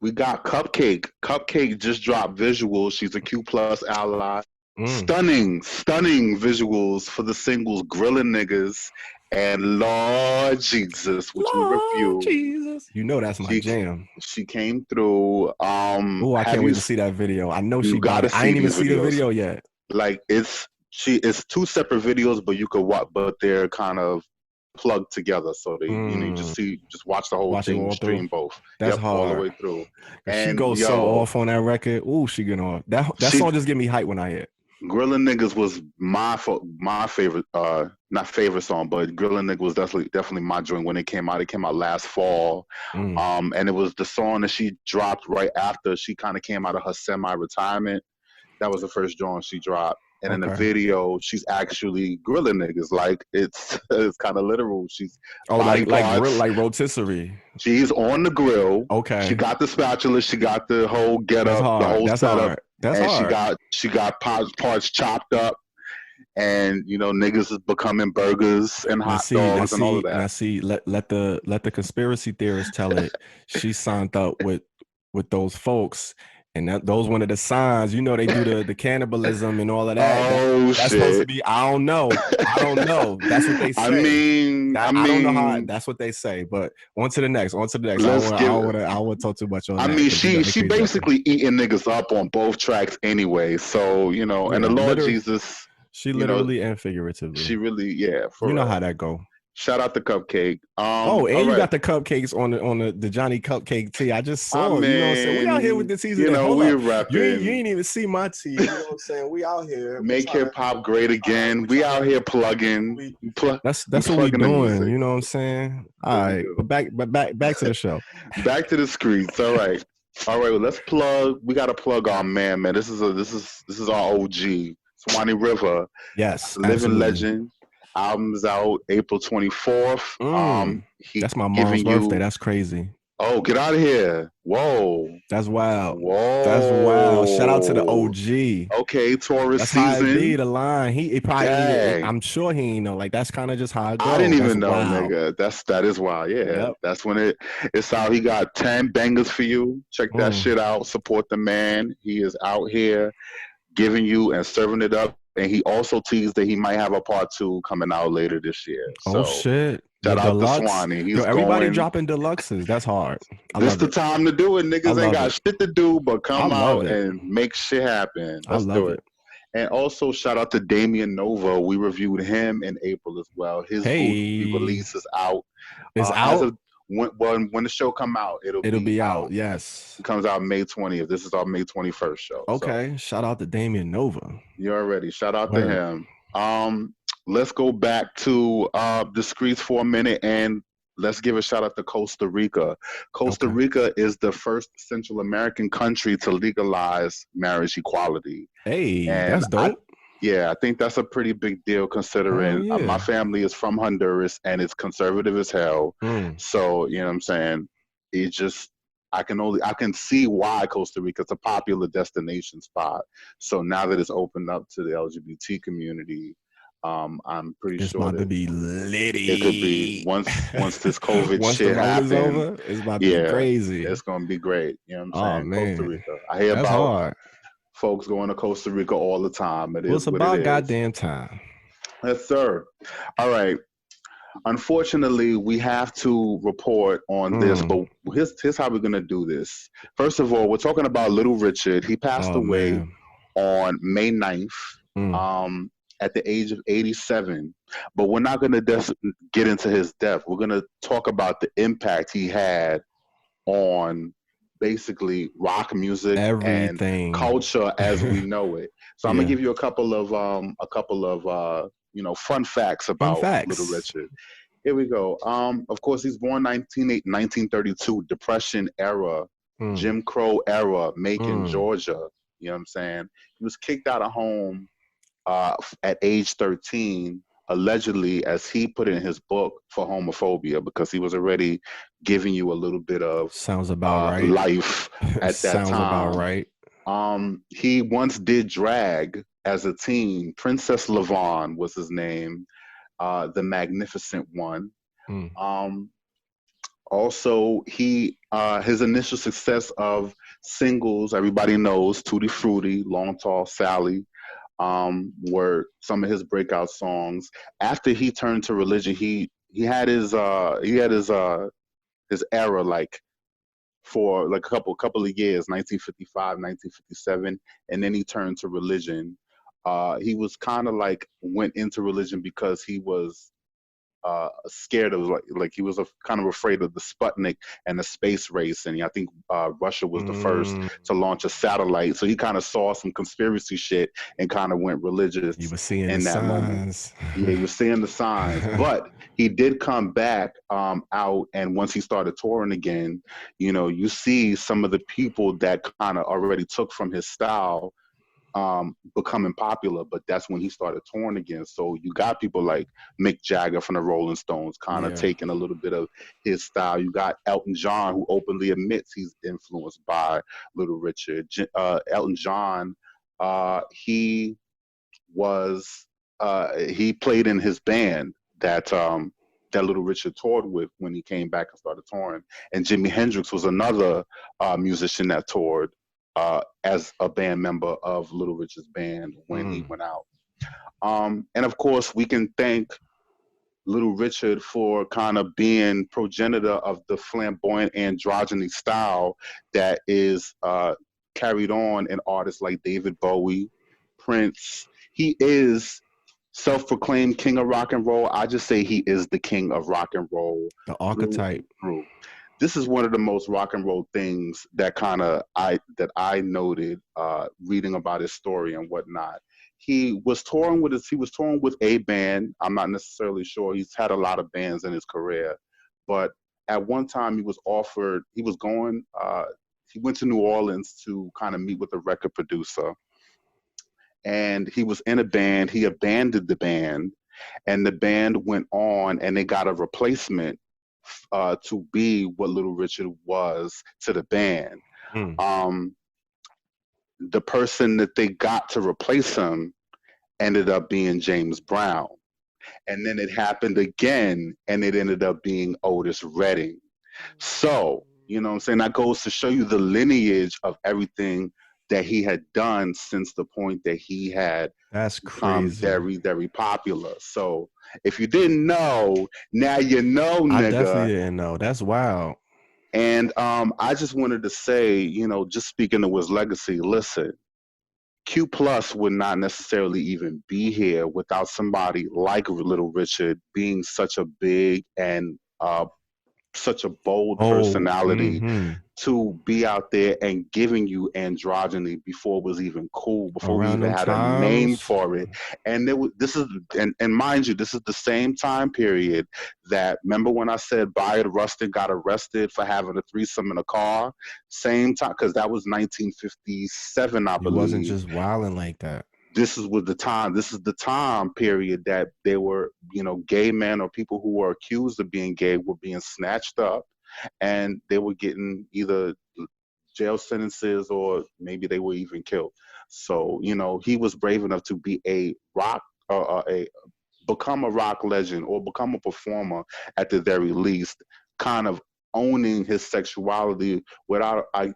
We got Cupcake. Cupcake just dropped visuals. She's a Q Plus ally. Stunning visuals for the singles Grillin' Niggas and Lord Jesus, which we review. Jesus. You know that's my jam. She came through. I can't wait to see that video. I know she got it. I ain't even see the video yet. Like it's two separate videos, but you could watch, but they're kind of plugged together, so they you just watch the whole thing, stream both. That's hard all the way through. And she goes so off on that record. Ooh, she get on. That song just get me hype when I hear it. Grillin' Niggas was my favorite, not favorite song, but Grillin' Niggas was definitely my joint when it came out. It came out last fall, and it was the song that she dropped right after she kind of came out of her semi-retirement. That was the first joint she dropped, And in the video, she's actually grilling niggas. Like it's kind of literal. She's like rotisserie. She's on the grill. Okay. She got the spatula. She got the whole the whole setup. That's hard. She got parts chopped up. And niggas is becoming burgers and hot dogs and all of that. And I see. Let the conspiracy theorists tell it. She signed up with those folks, and those one of the signs. They do the cannibalism and all of that. That's shit. Supposed to be. I don't know. That's what they say. I mean, I don't know how. That's what they say. But on to the next. I don't want to talk too much on that. I mean, she basically eating niggas up on both tracks anyway. So and the Lord Jesus. She literally and figuratively. She really, For you know how that go. Shout out the cupcake. You got the cupcakes on the Johnny Cupcake tea. I just saw it. You know what I'm saying? We out here with the teas. We're rapping. You ain't even see my tea. You know what I'm saying? We out here. Make hip hop great again. We out here plugging. That's what we doing. You know what I'm saying? All right, but back to the show. Back to the Skreetz. All right. Well, let's plug. We got to plug our man. This is our OG. Swanee River. Yes. Living absolutely. Legend. Album's out April 24th. That's my mom's birthday. That's crazy. Oh, get out of here. Whoa. That's wild. Whoa. That's wild. Shout out to the OG. Okay, Taurus that's season. How it be, the line. He probably, I'm sure he ain't know. Like, that's kind of just how it goes. I didn't even know, nigga. That is wild. Yeah. Yep. That's when it's out. He got 10 bangers for you. Check that shit out. Support the man. He is out here giving you and serving it up. And he also teased that he might have a part 2 coming out later this year. So, shit. Shout out to Swanee. Everybody dropping deluxes. That's hard. This the time to do it. Niggas ain't got shit to do but come out and make shit happen. Let's do it. And also shout out to Damian Nova. We reviewed him in April as well. His release is out. It's out? When the show come out, it'll be out. Yes, it comes out May 20th. This is our May 21st show. Okay, so. Shout out to Damian Nova. You already shout out to him. Let's go back to the Skreetz for a minute and let's give a shout out to Costa Rica. Costa Rica is the first Central American country to legalize marriage equality. Hey, that's dope. I think that's a pretty big deal considering my family is from Honduras and it's conservative as hell. So, you know what I'm saying? I can see why Costa Rica is a popular destination spot. So now that it's opened up to the LGBT community, I'm pretty sure it's about to be litty. It could be once this COVID shit happens. Over, it's about to be crazy. It's gonna be great. You know what I'm saying? Man. Costa Rica. I hear that's about hard. Folks going to Costa Rica all the time. It's about goddamn time. Yes, sir. All right. Unfortunately, we have to report on this, but here's how we're gonna do this. First of all, we're talking about Little Richard. He passed away on May 9th. At the age of 87, but we're not going to get into his death. We're going to talk about the impact he had on basically rock music and culture as we know it. So I'm going to give you a couple of fun facts about Little Richard. Here we go. Of course, he's born 1932, Depression era, Jim Crow era, Macon, Georgia. You know what I'm saying? He was kicked out of home at age 13, allegedly, as he put in his book, for homophobia, because he was already giving you a little bit of life at that Sounds time. About right. He once did drag as a teen. Princess Lavon was his name, the Magnificent One. Also, his initial success of singles, everybody knows, Tutti Frutti, Long Tall Sally, were some of his breakout songs. After he turned to religion, he had his era, like for like a couple of years, 1955, 1957, and then he turned to religion. He was kind of like went into religion because he was scared of like he was kind of afraid of the Sputnik and the space race, and I think Russia was the first to launch a satellite, so he kind of saw some conspiracy shit and kind of went religious. You were seeing in the that signs. moment. Yeah, he was seeing the signs, but he did come back out, and once he started touring again, you see some of the people that kind of already took from his style becoming popular, but that's when he started touring again. So you got people like Mick Jagger from the Rolling Stones kind of taking a little bit of his style. You got Elton John, who openly admits he's influenced by Little Richard. Elton John, he played in his band that Little Richard toured with when he came back and started touring. And Jimi Hendrix was another musician that toured as a band member of Little Richard's band when he went out. And of course, we can thank Little Richard for kind of being progenitor of the flamboyant androgyny style that is carried on in artists like David Bowie, Prince. He is self-proclaimed king of rock and roll. I just say he is the king of rock and roll. The archetype. This is one of the most rock and roll things that I noted reading about his story and whatnot. He was touring with a band. I'm not necessarily sure. He's had a lot of bands in his career, but at one time he went to New Orleans to kind of meet with a record producer, and he was in a band. He abandoned the band, and the band went on, and they got a replacement to be what Little Richard was to the band. The person that they got to replace him ended up being James Brown. And then it happened again, and it ended up being Otis Redding. So, you know what I'm saying? That goes to show you the lineage of everything that he had done since the point that he had become very, very popular. So if you didn't know, now you know, nigga. I definitely didn't know. That's wild. And I just wanted to say, you know, just speaking of his legacy, listen, Q Plus would not necessarily even be here without somebody like Little Richard being such a big and such a bold personality to be out there and giving you androgyny before it was even cool, before we even had a name for it. And mind you, this is the same time period that, remember when I said Bayard Rustin got arrested for having a threesome in a car? Same time, because that was 1957, I believe. It wasn't just wilding like that. This is the time period that they were, you know, gay men or people who were accused of being gay were being snatched up, and they were getting either jail sentences or maybe they were even killed. So, you know, he was brave enough to be become a rock legend or become a performer at the very least, kind of owning his sexuality without I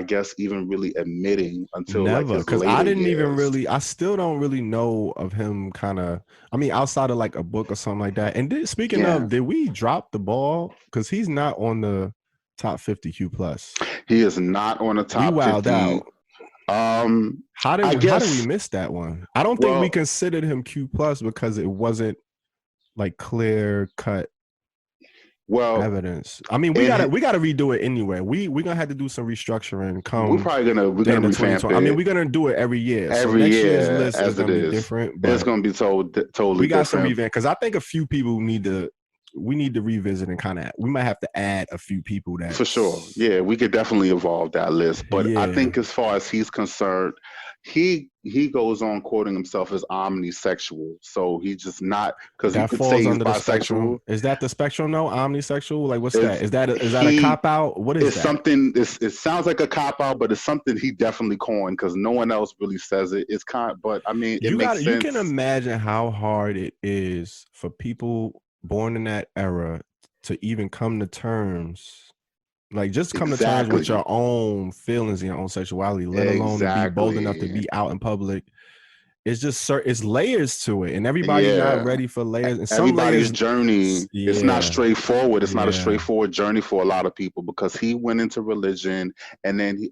guess even really admitting until never, because I still don't really know of him kind of, I mean, outside of like a book or something like that. And speaking of, did we drop the ball? Because he's not on the top 50 Q plus. He is not on the top 50. Out. How did we miss that one? I don't think we considered him Q plus because it wasn't like clear cut evidence. I mean, we gotta redo it anyway. We're gonna have to do some restructuring. We're gonna revamp it. I mean, we're gonna do it every year. Every so next year, year's list is gonna be different. It's gonna be totally. We got different. some revamp because I think a few people need to revisit and kind of. We might have to add a few people that for sure. Yeah, we could definitely evolve that list. But I think as far as he's concerned, he goes on quoting himself as omnisexual. So he's just not, because you could say he's bisexual. Is that the spectrum? No, omnisexual. Like what's that? Is that a cop out? What is that? Something. It sounds like a cop out, but it's something he definitely coined because no one else really says it. It's but I mean, it makes sense. You can imagine how hard it is for people born in that era to even come to terms. Like, just come to terms with your own feelings and your own sexuality, let alone to be bold enough to be out in public. It's just it's layers to it, and everybody's not ready for layers. And everybody's journey is not straightforward. It's not a straightforward journey for a lot of people because he went into religion, and then he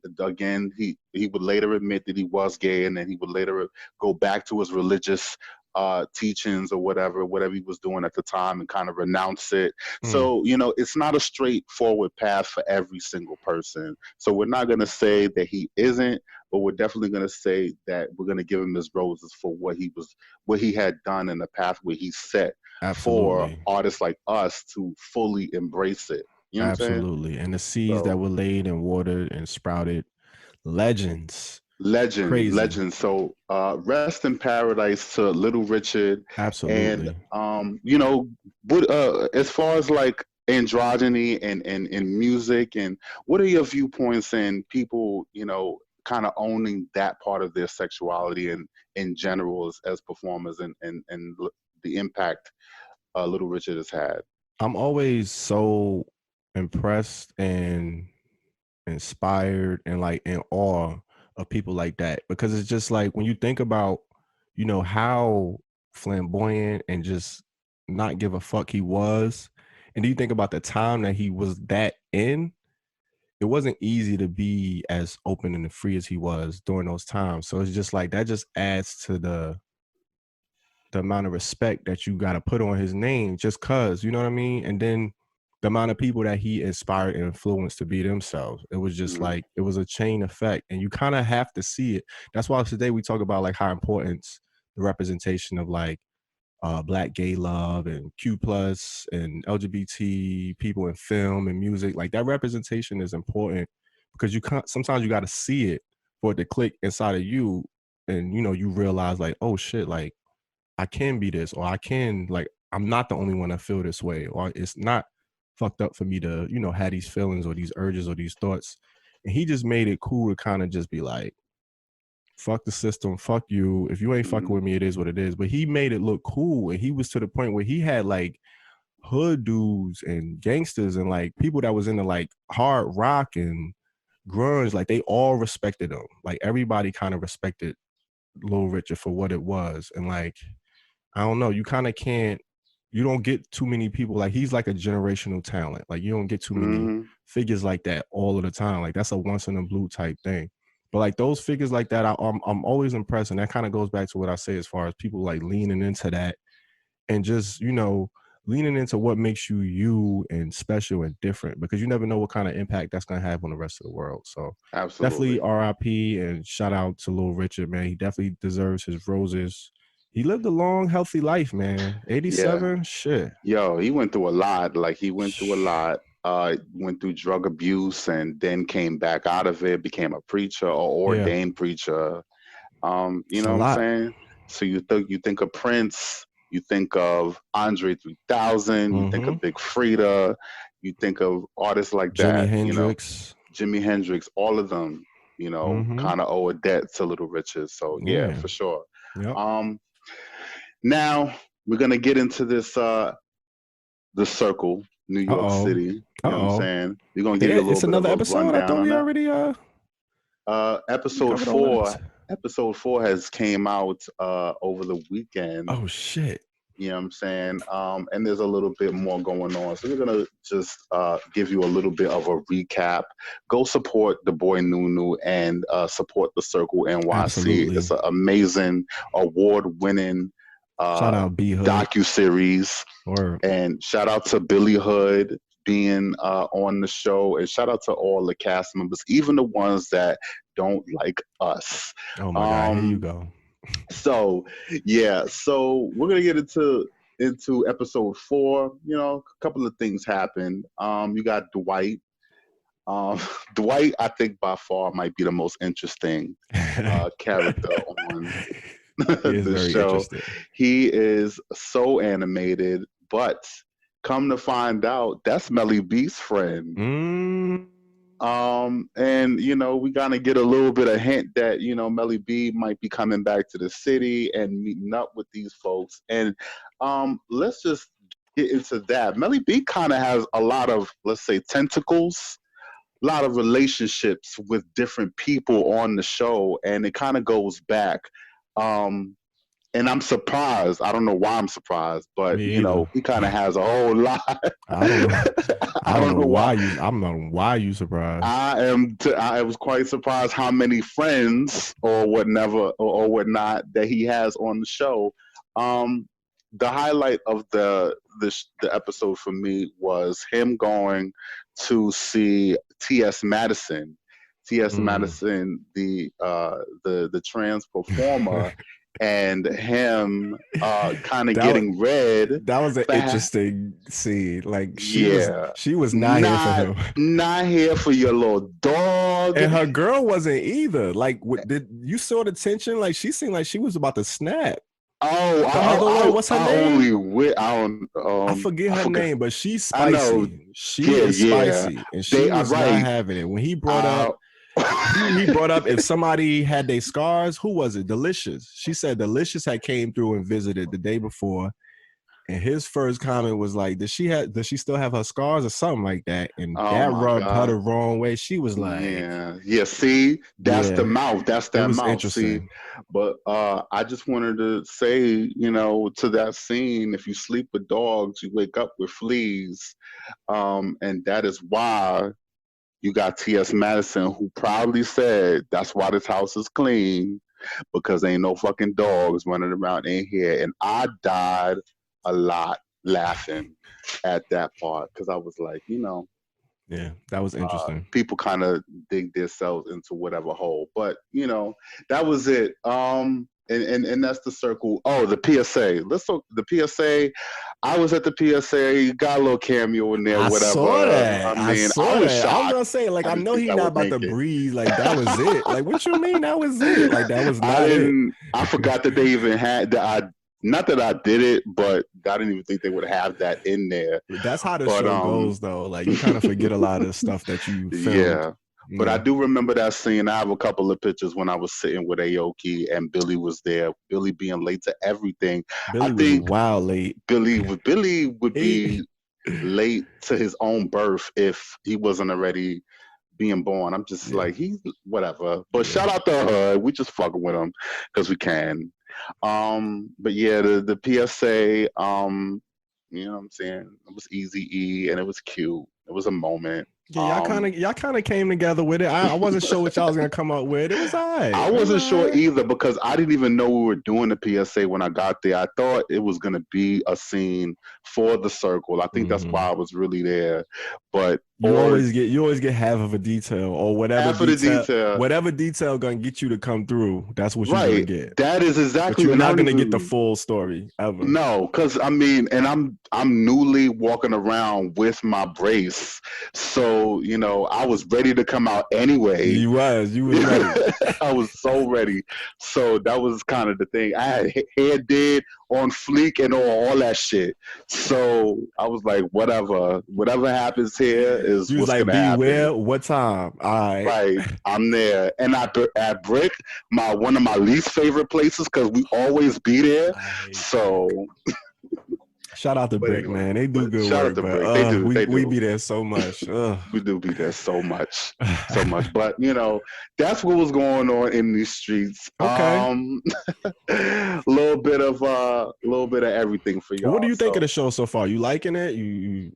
would later admit that he was gay, and then he would later go back to his religious teachings or whatever he was doing at the time and kind of renounce it. So, you know, it's not a straightforward path for every single person. So we're not going to say that he isn't, but we're definitely going to say that we're going to give him his roses for what he had done in the pathway he set for artists like us to fully embrace it. You know what I'm saying? And the seeds that were laid and watered and sprouted, legends Legend, Crazy. legend. So rest in paradise to Little Richard. And Absolutely. what as far as like androgyny and music, and what are your viewpoints and people, kind of owning that part of their sexuality and in general as performers, and the impact Little Richard has had? I'm always so impressed and inspired and like in awe of people like that, because it's just like when you think about, how flamboyant and just not give a fuck he was, and you think about the time that he was that in, it wasn't easy to be as open and free as he was during those times. So it's just like that just adds to the amount of respect that you got to put on his name, just cause, you know what I mean? And then the amount of people that he inspired and influenced to be themselves. It was just like, it was a chain effect, and you kind of have to see it. That's why today we talk about like how important the representation of like Black gay love and Q plus and LGBT people in film and music. Like that representation is important, because you can't, sometimes you got to see it for it to click inside of you. And, you realize like, oh shit, like I can be this, or I can, like, I'm not the only one that feel this way, or it's not fucked up for me to, have these feelings or these urges or these thoughts. And he just made it cool to kind of just be like, fuck the system, fuck you. If you ain't fucking with me, it is what it is. But he made it look cool. And he was to the point where he had like hood dudes and gangsters and like people that was into like hard rock and grunge. Like they all respected him. Like everybody kind of respected Lil Richard for what it was. And like, I don't know, you kind of can't, you don't get too many people, like he's like a generational talent. Like you don't get too many figures like that all of the time. Like that's a once in a blue type thing. But like those figures like that, I'm always impressed. And that kind of goes back to what I say as far as people like leaning into that and just, leaning into what makes you you and special and different, because you never know what kind of impact that's going to have on the rest of the world. So Absolutely. definitely RIP and shout out to Lil Richard, man. He definitely deserves his roses. He lived a long, healthy life, man. 87, Yeah. shit. Yo, he went through a lot. Like he went through a lot. Went through drug abuse and then came back out of it, became a preacher or Yeah, ordained preacher. You it's a know what I'm lot. saying? So you think of Prince, you think of Andre 3000, you think Mm-hmm. of Big Frida, you think of artists like Jimi that, Hendrix. Jimi Hendrix, all of them, Mm-hmm. kind of owe a debt to Little Richard. So yeah, Yeah. for sure. Yep. Now we're gonna get into this the circle, New York Uh-oh. City. You know what I'm saying? We're gonna give you a It's little bit of another a episode? I rundown thought on we that. already Episode covered all that. 4. Episode 4 has came out over the weekend. Oh shit. You know what I'm saying? And there's a little bit more going on. So we're gonna just give you a little bit of a recap. Go support the boy Nunu and support the Circle NYC. Absolutely. It's an amazing, award-winning Shout out B Hood. docu-series. Or And shout out to Billy Hood being on the show, and shout out to all the cast members, even the ones that don't like us. oh my God, here you go. So yeah, so we're gonna get into episode 4. A couple of things happened. You got Dwight. Dwight, I think by far might be the most interesting character on the show. He is so animated, but come to find out, that's Melly B's friend. And we gonna get a little bit of hint that Melly B might be coming back to the city and meeting up with these folks. And let's just get into that. Melly B kind of has a lot of, let's say, tentacles, a lot of relationships with different people on the show, and it kind of goes back. And I'm surprised. I don't know why I'm surprised, but he kind of has a whole lot. I don't know why you surprised. I was quite surprised how many friends or whatnot that he has on the show. The highlight of the episode for me was him going to see T.S. Madison. T.S. Madison, the trans performer. and him kind of getting red. That was an interesting scene. Like she was not here for him. Not here for your little dog. And her girl wasn't either. Like, did you saw the tension? Like she seemed like she was about to snap. What's her name? I forget her name, but she's spicy. I know. She is spicy, and she was not having it. When he brought up, he brought up if somebody had their scars. Who was it? Delicious. She said Delicious had came through and visited the day before, and his first comment was like, "Does she still have her scars or something like that?" And that rubbed her the wrong way. She was like, "Yeah, see, that's the mouth. That's that mouth." See, but I just wanted to say, to that scene, if you sleep with dogs, you wake up with fleas, and that is why you got T.S. Madison, who proudly said, "That's why this house is clean, because ain't no fucking dogs running around in here." And I died a lot laughing at that part because I was like, yeah, that was interesting. People kind of dig themselves into whatever hole, but that was it. And that's the circle. Oh, the PSA. Let's look the PSA. I was at the PSA. You got a little cameo in there. Whatever. Saw that. I mean, I was shocked. I was gonna say, like, I know he's not about to breathe. Like that was it. Like, what you mean that was it? Like that was not it. I forgot that they even had that. Not that I did it, but I didn't even think they would have that in there. That's how the show goes, though. Like you kind of forget a lot of the stuff that you filmed. Yeah. But I do remember that scene. I have a couple of pictures when I was sitting with Aoki and Billy was there. Billy being late to everything. I think wild late. Billy would be late to his own birth if he wasn't already being born. I'm just like, he's whatever. But shout out to her. We just fucking with him because we can. But yeah, the PSA, you know what I'm saying? It was Eazy-E and it was cute. It was a moment. Yeah, y'all kind of came together with it. I wasn't sure what y'all was gonna come up with. It was alright. I wasn't sure either because I didn't even know we were doing the PSA when I got there. I thought it was gonna be a scene for the circle. I think that's why I was really there. But you always get half of a detail or whatever whatever detail gonna get you to come through. That's what you're gonna get. That is exactly. But you're not gonna get the full story ever. No, because I mean, and I'm newly walking around with my brace, so I was ready to come out anyway. You was ready. I was so ready. So that was kind of the thing. I had hair did on fleek and all that shit. So I was like, whatever happens here is what's gonna happen. Where? What time? All right. Right. I'm there. And at Brick, one of my least favorite places because we always be there. So shout out to Brick, man. They do good work. But we be there so much. We do be there so much. But that's what was going on in these streets. Okay. A little bit of everything for y'all. What do you think of the show so far? You liking it? You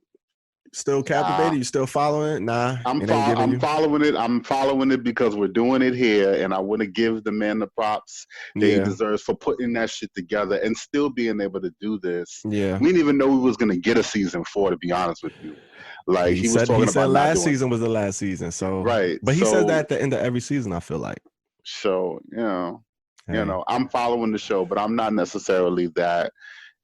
still captivated? You still following it? Nah. I'm following it. I'm following it because we're doing it here, and I want to give the man the props that he deserves for putting that shit together and still being able to do this. Yeah. We didn't even know we was gonna get a season 4, to be honest with you. Like he was talking he said about last season was the last season. So right. But he says that at the end of every season, I feel like. So I'm following the show, but I'm not necessarily that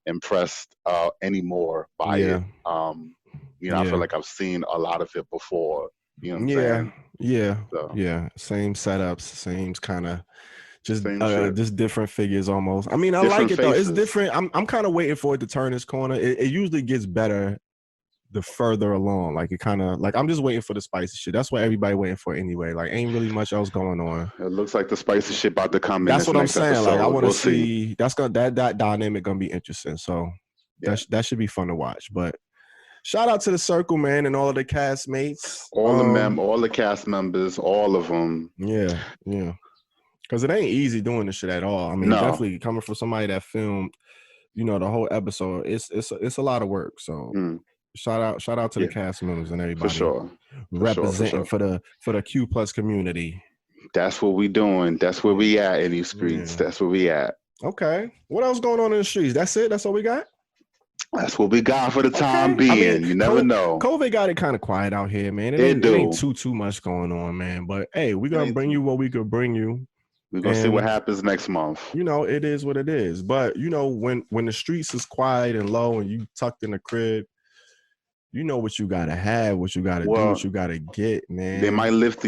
impressed anymore by it. I feel like I've seen a lot of it before. You know what I'm saying? Yeah. So. Yeah. Same setups, same kind of just different figures almost. I mean, I like it though. It's different. I'm kind of waiting for it to turn this corner. It usually gets better the further along. Like it kind of like I'm just waiting for the spicy shit. That's what everybody waiting for anyway. Like ain't really much else going on. It looks like the spicy shit about to come in. That's what I'm saying. Episode. Like I want to see. That's that dynamic gonna be interesting. So that should be fun to watch. But shout out to the circle, man, and all of the castmates. All the cast members, all of them. Yeah. Because it ain't easy doing this shit at all. I mean, definitely coming from somebody that filmed, the whole episode. It's a lot of work. So shout out to the cast members and everybody. For sure. Representing for the Q+ community. That's what we doing. That's where we at in these streets. Yeah. That's where we at. Okay. What else going on in the streets? That's it? That's all we got? That's what we got for the time being. I mean, you never know. COVID got it kind of quiet out here, man. It ain't too much going on, man. But hey, we're gonna bring you what we could bring you. We're gonna see what happens next month. You know, it is what it is. But you know, when the streets is quiet and low and you tucked in the crib, you know what you gotta have, what you gotta do, what you gotta get, man. They might lift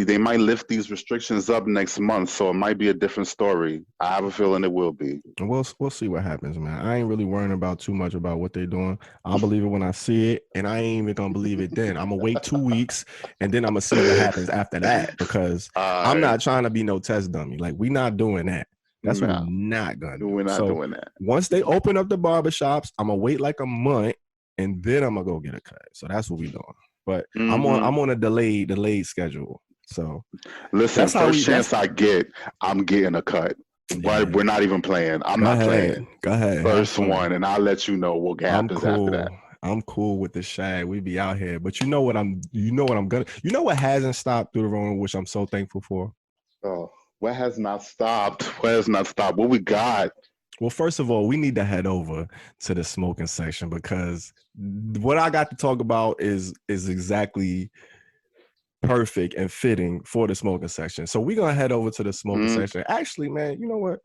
these restrictions up next month, so it might be a different story. I have a feeling it will be. We'll see what happens, man. I ain't really worrying about too much about what they're doing. I'll believe it when I see it, and I ain't even gonna believe it then. I'm gonna wait 2 weeks, and then I'm gonna see what happens after that, because I'm not trying to be no test dummy. Like, we not doing that. That's what we're not gonna do. We're not doing that. Once they open up the barbershops, I'm gonna wait like a month, and then I'm gonna go get a cut. So that's what we doing. But I'm on a delayed schedule. So listen, first chance I get, I'm getting a cut. But we're not even playing. I'm not playing. Go ahead. First one, and I'll let you know what happens after that. I'm cool with the shag. We be out here. But you know what hasn't stopped through the road, which I'm so thankful for? Oh, what has not stopped? What we got? Well, first of all, we need to head over to the smoking section, because what I got to talk about is exactly perfect and fitting for the smoking section. So we're going to head over to the smoking section. Actually, man, you know what?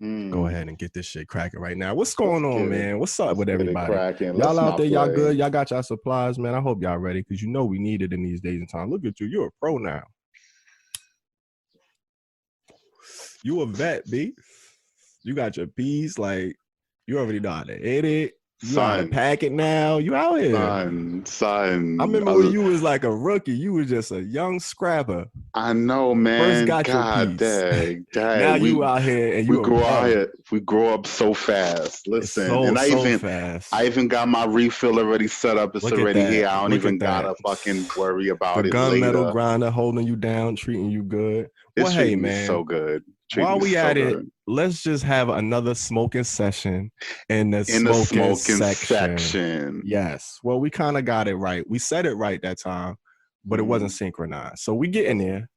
Go ahead and get this shit cracking right now. What's going on, man? What's up with everybody? Y'all out there, y'all good? Y'all got y'all supplies, man? I hope y'all ready, because you know we need it in these days and time. Look at you. You're a pro now. You a vet, B. You got your piece, like, you already know how to edit. You know how to pack it now. You out here. Son. I remember when you was like a rookie. You was just a young scrapper. I know, man. First got your piece. Dang. Now you out here and you grow out here. We grow up so fast. Listen, I even got my refill already set up. It's already here. I don't even gotta fucking worry about it. The gunmetal grinder holding you down, treating you good. Well, hey, man, so good. While we at it, let's just have another smoking session in the smoking section. Yes. Well, we kind of got it right. We said it right that time, but it wasn't synchronized. So we get in there.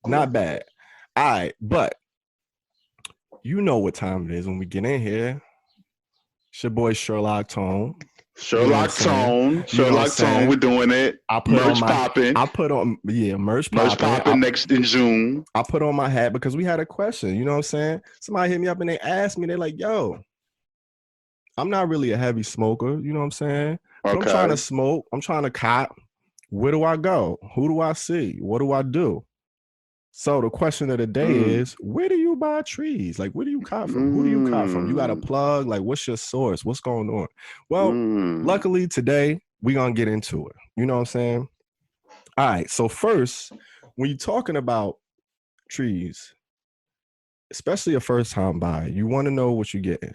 Not bad. All right, but you know what time it is when we get in here. It's your boy Sherlock Tone. Sherlock Tone, we're doing it. Merch popping. Merch popping next in June. I put on my hat because we had a question. You know what I'm saying? Somebody hit me up and they asked me, they're like, yo, I'm not really a heavy smoker. You know what I'm saying? But I'm trying to smoke. I'm trying to cop. Where do I go? Who do I see? What do I do? So the question of the day is, where do you buy trees? Like, where do you cop from? Who do you cop from? You got a plug? Like, what's your source? What's going on? Well, luckily today, we're going to get into it. You know what I'm saying? All right. So first, when you're talking about trees, especially a first-time buyer, you want to know what you're getting.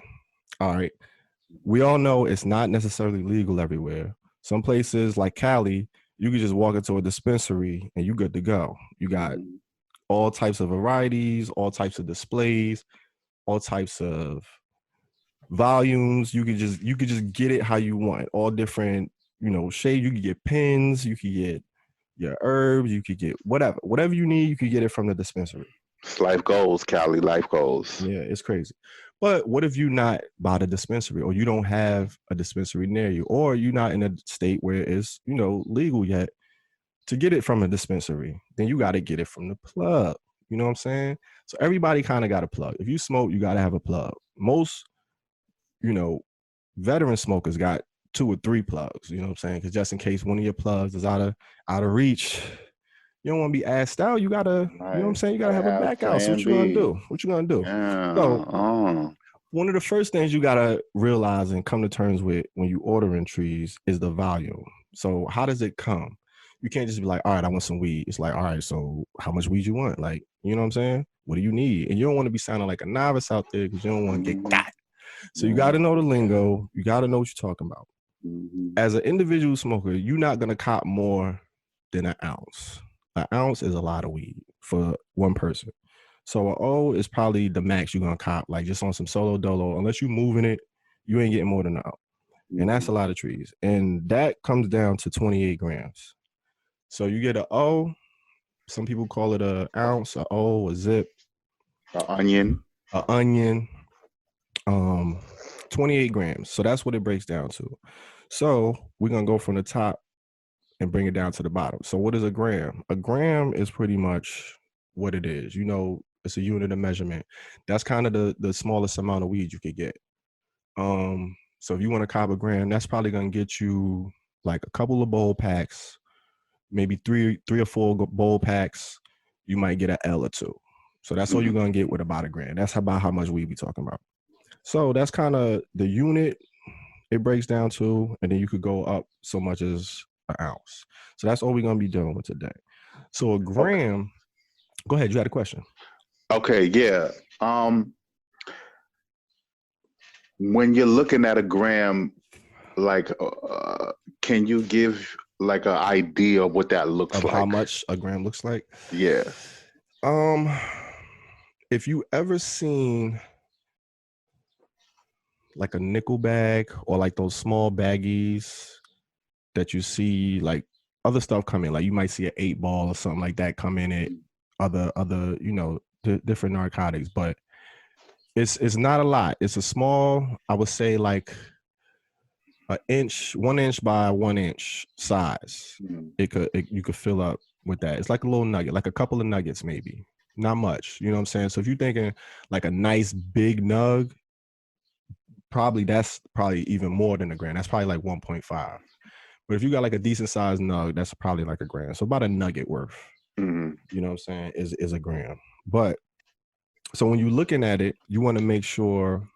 All right. We all know it's not necessarily legal everywhere. Some places like Cali, you can just walk into a dispensary and you're good to go. You got all types of varieties, all types of displays, all types of volumes. You could just get it how you want. All different, shades. You could get pins, you could get your herbs, you could get whatever you need. You could get it from the dispensary. Life goals, Cali. Life goals. Yeah, it's crazy. But what if you not by the dispensary, or you don't have a dispensary near you, or you're not in a state where it's legal yet to get it from a dispensary? Then you got to get it from the plug. You know what I'm saying? So everybody kind of got a plug. If you smoke, you got to have a plug. Most, veteran smokers got 2 or 3 plugs. You know what I'm saying? Because just in case one of your plugs is out of reach, you don't want to be asked out. You gotta, you know what I'm saying? You gotta have a back out. So what you gonna do? Yeah. So one of the first things you gotta realize and come to terms with when you ordering trees is the volume. So how does it come? You can't just be like, all right, I want some weed. It's like, all right, so how much weed you want? Like, you know what I'm saying? What do you need? And you don't want to be sounding like a novice out there because you don't want to get got. So you got to know the lingo. You got to know what you're talking about. As an individual smoker, you're not going to cop more than an ounce. An ounce is a lot of weed for one person. So an O is probably the max you're going to cop, like just on some solo dolo. Unless you're moving it, you ain't getting more than an ounce. And that's a lot of trees. And that comes down to 28 grams. So you get an O, some people call it an ounce, an O, a zip. An onion. 28 grams. So that's what it breaks down to. So we're going to go from the top and bring it down to the bottom. So what is a gram? A gram is pretty much what it is. You know, it's a unit of measurement. That's kind of the smallest amount of weed you could get. So if you want to cop a gram, that's probably gonna get you like a couple of bowl packs, maybe three or four bowl packs. You might get an L or two. So that's all you're gonna get with about a gram. That's about how much weed we talking about. So that's kind of the unit it breaks down to, and then you could go up so much as an ounce. So that's all we're gonna be dealing with today. So a gram. Go ahead. You had a question. Okay. Yeah. When you're looking at a gram, like, can you give like an idea of what that looks like? How much a gram looks like? Yeah. If you ever seen like a nickel bag or like those small baggies that you see like other stuff come in, like you might see an 8-ball or something like that come in it, other you know, different narcotics, but it's not a lot. It's a small, I would say like 1 inch by 1 inch size. You could fill up with that. It's like a little nugget, like a couple of nuggets maybe, not much. You know what I'm saying? So if you're thinking like a nice big nug, that's probably even more than a gram. That's probably like 1.5. But if you got like a decent sized nug, that's probably like a gram. So about a nugget worth, you know what I'm saying, is a gram. But so when you're looking at it, you want to make sure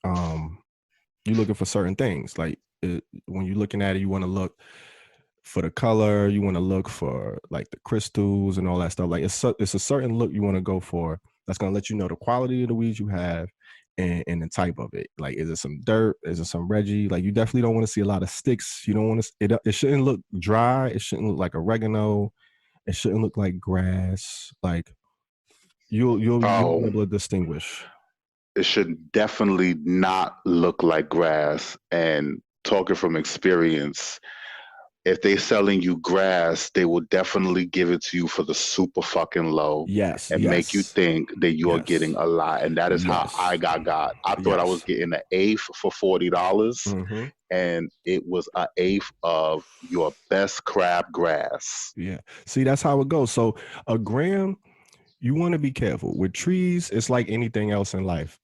you're looking for certain things. Like when you're looking at it, you want to look for the color. You want to look for like the crystals and all that stuff. Like it's a certain look you want to go for that's going to let you know the quality of the weed you have and the type of it. Like, is it some dirt? Is it some Reggie? Like, you definitely don't want to see a lot of sticks. You don't want to, it shouldn't look dry. It shouldn't look like oregano. It shouldn't look like grass. Like, you'll be able to distinguish. It should definitely not look like grass. And talking from experience, if they selling you grass, they will definitely give it to you for the super fucking low. Yes. And make you think that you are getting a lot. And that is how I got. I thought I was getting an eighth for $40. And it was an eighth of your best crab grass. Yeah. See, that's how it goes. So a gram, you want to be careful. With trees, it's like anything else in life.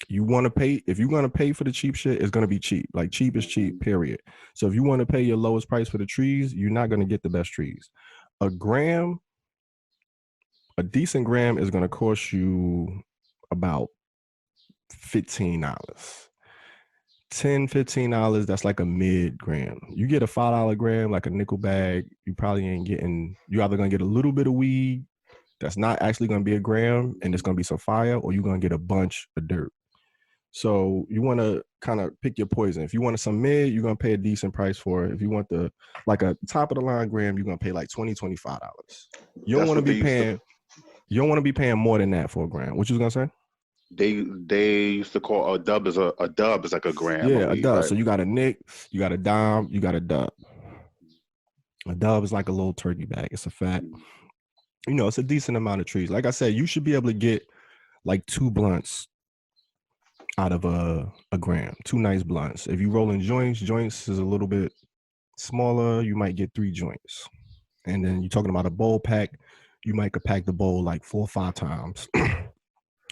You want to pay, if you're going to pay for the cheap shit, it's going to be cheap. Like, cheap is cheap, period. So if you want to pay your lowest price for the trees, you're not going to get the best trees. A decent gram is going to cost you about $15. $15, that's like a mid gram. You get a $5 gram, like a nickel bag, you probably ain't getting, you're either going to get a little bit of weed that's not actually going to be a gram and it's going to be some fire, or you're going to get a bunch of dirt. So you want to kind of pick your poison. If you want some mid, you're going to pay a decent price for it. If you want the like a top of the line gram, you're going to pay like $20, $25. You don't want to be paying. You don't want to be paying more than that for a gram. What you was gonna say? They used to call a dub is like a gram. Yeah, a dub. Right? So you got a nick, you got a dime, you got a dub. A dub is like a little turkey bag. It's a fat. You know, it's a decent amount of trees. Like I said, you should be able to get like 2 blunts out of a gram. 2 nice blunts. If you roll in joints is a little bit smaller. You might get 3 joints. And then you're talking about a bowl pack. You might could pack the bowl like 4 or 5 times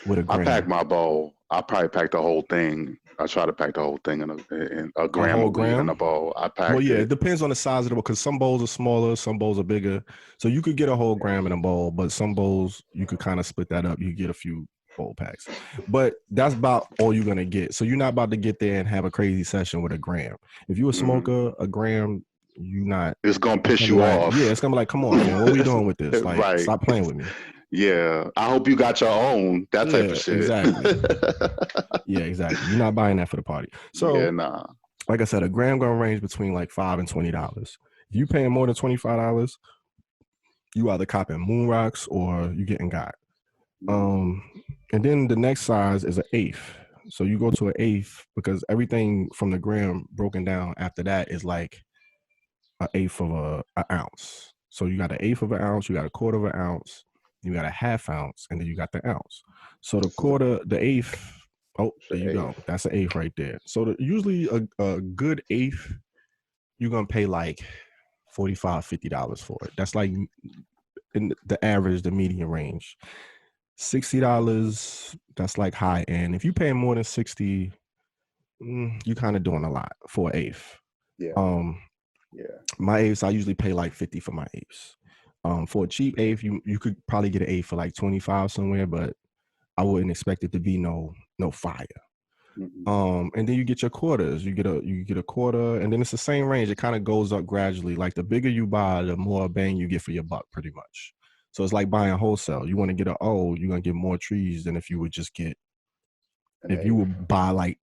with a gram. I pack my bowl. I probably pack the whole thing. I try to pack the whole thing in a gram of weed in a bowl. I pack. Well, yeah, it depends on the size of the bowl, because some bowls are smaller, some bowls are bigger. So you could get a whole gram in a bowl, but some bowls you could kind of split that up. You get a few bowl packs, but that's about all you're gonna get. So you're not about to get there and have a crazy session with a gram. If you a smoker, a gram, you not. It's gonna piss you off. Yeah, it's gonna be like, come on, man, what are we doing with this? Like, right. Stop playing with me. Yeah, I hope you got your own. That type of shit. Exactly. Yeah, exactly. You're not buying that for the party. So, yeah, nah. Like I said, a gram gonna range between like $5 and $20. If you paying more than $25, you either copping moon rocks or you getting got. And then the next size is an eighth. So you go to an eighth, because everything from the gram broken down after that is like an eighth of an ounce. So you got an eighth of an ounce, you got a quarter of an ounce, you got a half ounce, and then you got the ounce. So the eighth, oh, there you go. That's an eighth right there. So usually a good eighth, you're gonna pay like $45, $50 for it. That's like in the average, the median range. $60, that's like high end. If you pay more than 60, you kind of doing a lot for an eighth. Yeah. Yeah. My eighths, I usually pay like 50 for my eighths. For a cheap eighth, you could probably get an eighth for like 25 somewhere, but I wouldn't expect it to be no fire. Mm-hmm. And then you get your quarters. You get a quarter, and then it's the same range. It kind of goes up gradually. Like the bigger you buy, the more bang you get for your buck, pretty much. So it's like buying wholesale. You want to get an O, you're gonna get more trees than if you would just get you would buy like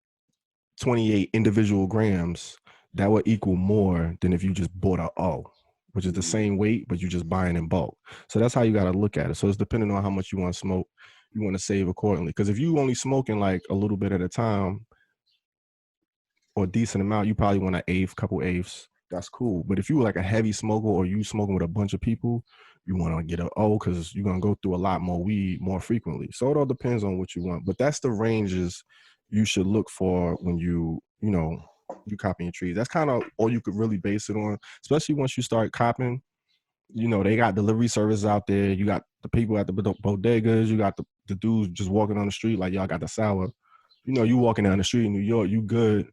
28 individual grams. That would equal more than if you just bought a O, which is the same weight, but you're just buying in bulk. So that's how you got to look at it. So it's depending on how much you want to smoke. You want to save accordingly. Because if you only smoking like a little bit at a time or a decent amount, you probably want an eighth, couple eighths. That's cool. But if you were like a heavy smoker or you smoking with a bunch of people, you want to get an O because you're going to go through a lot more weed more frequently. So it all depends on what you want. But that's the ranges you should look for when you copying your trees. That's kind of all you could really base it on, especially once you start copying. They got delivery services out there. You got the people at the bodegas. You got the dudes just walking on the street like, y'all got the sour. You walking down the street in New York, you good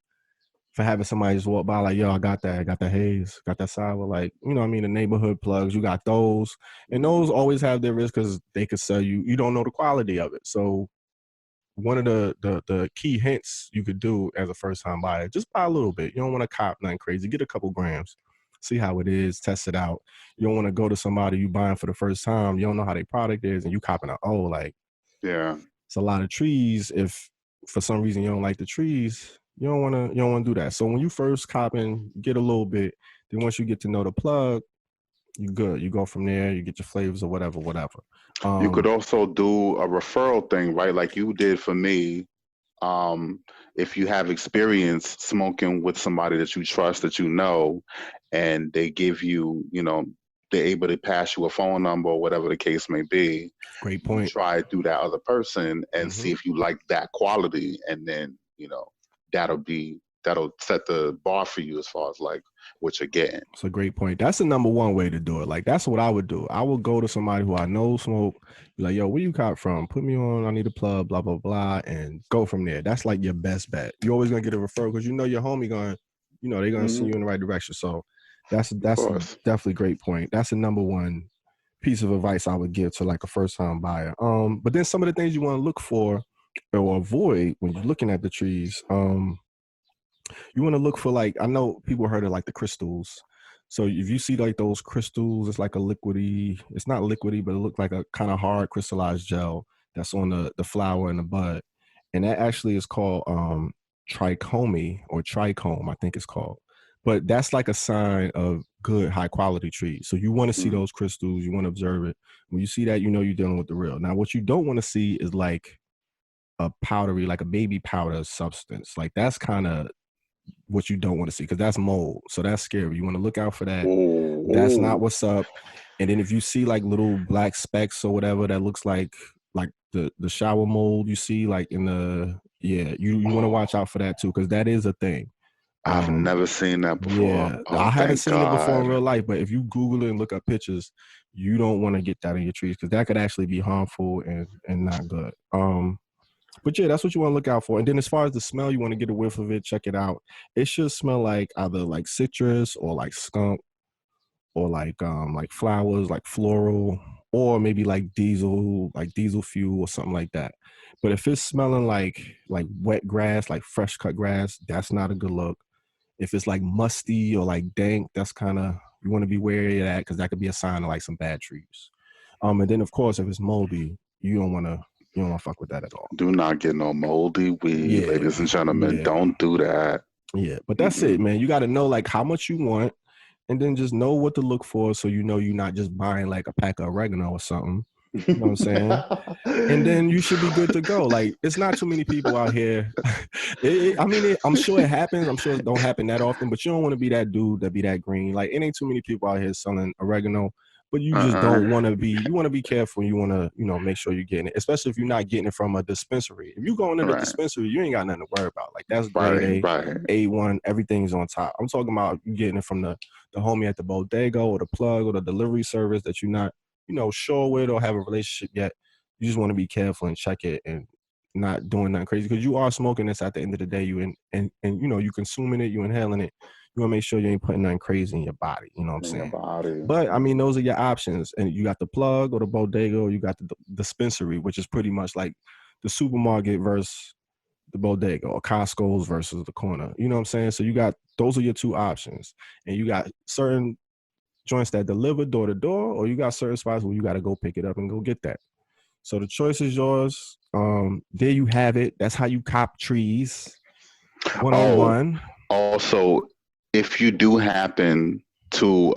for having somebody just walk by like, yo, I got that haze, got that sour. Like, the neighborhood plugs, you got those. And those always have their risk because they could sell you don't know the quality of it. So one of the key hints you could do as a first-time buyer, just buy a little bit. You don't want to cop nothing crazy. Get a couple grams. See how it is, test it out. You don't want to go to somebody you buying for the first time. You don't know how their product is, and you copping it's a lot of trees. If for some reason you don't like the trees, you don't want to do that. So when you first copping, get a little bit. Then once you get to know the plug, you good. You go from there. You get your flavors or whatever. You could also do a referral thing, right? Like you did for me. If you have experience smoking with somebody that you trust, that and they give you, they're able to pass you a phone number or whatever the case may be. Great point. Try through that other person and see if you like that quality, and then that'll set the bar for you as far as like what you're getting. It's a great point. That's the number one way to do it. Like that's what I would do. I would go to somebody who I know smoke, be like, yo, where you cop from? Put me on, I need a plug, blah, blah, blah, and go from there. That's like your best bet. You're always gonna get a referral because your homie going, they're gonna send you in the right direction. So that's definitely a great point. That's the number one piece of advice I would give to like a first-time buyer. But then some of the things you want to look for or avoid when you're looking at the trees, you want to look for I know people heard of like the crystals. So if you see like those crystals, it's like a liquidy. It's not liquidy, but it looks like a kind of hard crystallized gel that's on the flower and the bud. And that actually is called trichome or trichome, I think it's called. But that's like a sign of good, high quality trees. So you want to see those crystals. You want to observe it. When you see that, you're dealing with the real. Now, what you don't want to see is like a powdery, like a baby powder substance. Like that's kind of what you don't want to see because that's mold. So that's scary. You want to look out for that. That's not what's up. And then if you see like little black specks or whatever that looks like the shower mold you see like in you want to watch out for that too because that is a thing. I've never seen that before. Yeah, I haven't seen it before in real life, but if you Google it and look up pictures, you don't want to get that in your trees because that could actually be harmful and not good. But yeah, that's what you want to look out for. And then as far as the smell, you want to get a whiff of it, check it out. It should smell like either like citrus or like skunk or like flowers, like floral, or maybe like diesel fuel or something like that. But if it's smelling like wet grass, like fresh cut grass, that's not a good look. If it's like musty or like dank, that's kind of, you want to be wary of that because that could be a sign of like some bad trees. And then of course, if it's moldy, you don't want to fuck with that at all. Do not get no moldy weed, ladies and gentlemen. Yeah. Don't do that. Yeah, but that's it, man. You got to know like how much you want and then just know what to look for so you're not just buying like a pack of oregano or something. You know what I'm saying? And then you should be good to go. Like, it's not too many people out here. I'm sure it happens. I'm sure it don't happen that often, but you don't want to be that dude that be that green. Like, it ain't too many people out here selling oregano, but you just don't want to be, you want to be careful. You want to, make sure you're getting it, especially if you're not getting it from a dispensary. If you're going in a dispensary, you ain't got nothing to worry about. Like, that's grade A, A1, everything's on top. I'm talking about you getting it from the homie at the bodega or the plug or the delivery service that you're not sure with or have a relationship yet, you just want to be careful and check it and not doing nothing crazy, because you are smoking this at the end of the day. You you consuming it, you inhaling it. You want to make sure you ain't putting nothing crazy in your body. You know what I'm saying? Body. But I mean, those are your options, and you got the plug or the bodega, or you got the dispensary, which is pretty much like the supermarket versus the bodega, or Costco's versus the corner. You know what I'm saying? So those are your two options, and you got certain joints that deliver door to door, or you got certain spots where you got to go pick it up and go get that. So the choice is yours. There you have it. That's how you cop trees. 101. Also, if you do happen to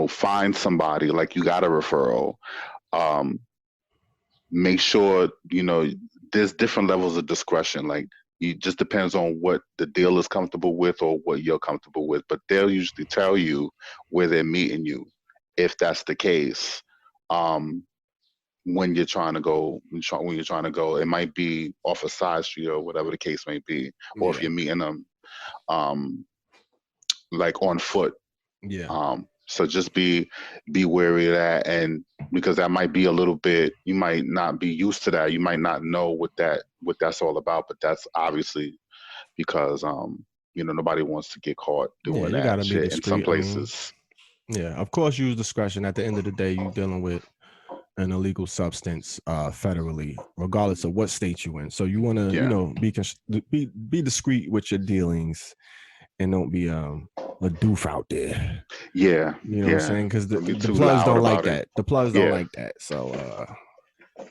find somebody, like you got a referral, make sure there's different levels of discretion. Like, it just depends on what the deal is comfortable with or what you're comfortable with, but they'll usually tell you where they're meeting you if that's the case. When you're trying to go, it might be off a side street or whatever the case may be, or if you're meeting them like on foot. So just be wary of that, and because that might be a little bit, you might not be used to that, you might not know what that's all about, but that's obviously because nobody wants to get caught doing that shit in some places. Of course, use discretion. At the end of the day, you're dealing with an illegal substance federally, regardless of what state you're in. So you want to be discreet with your dealings, and don't be a doof out there. You know what I'm saying? Because the plugs don't like that. The plugs don't like that. So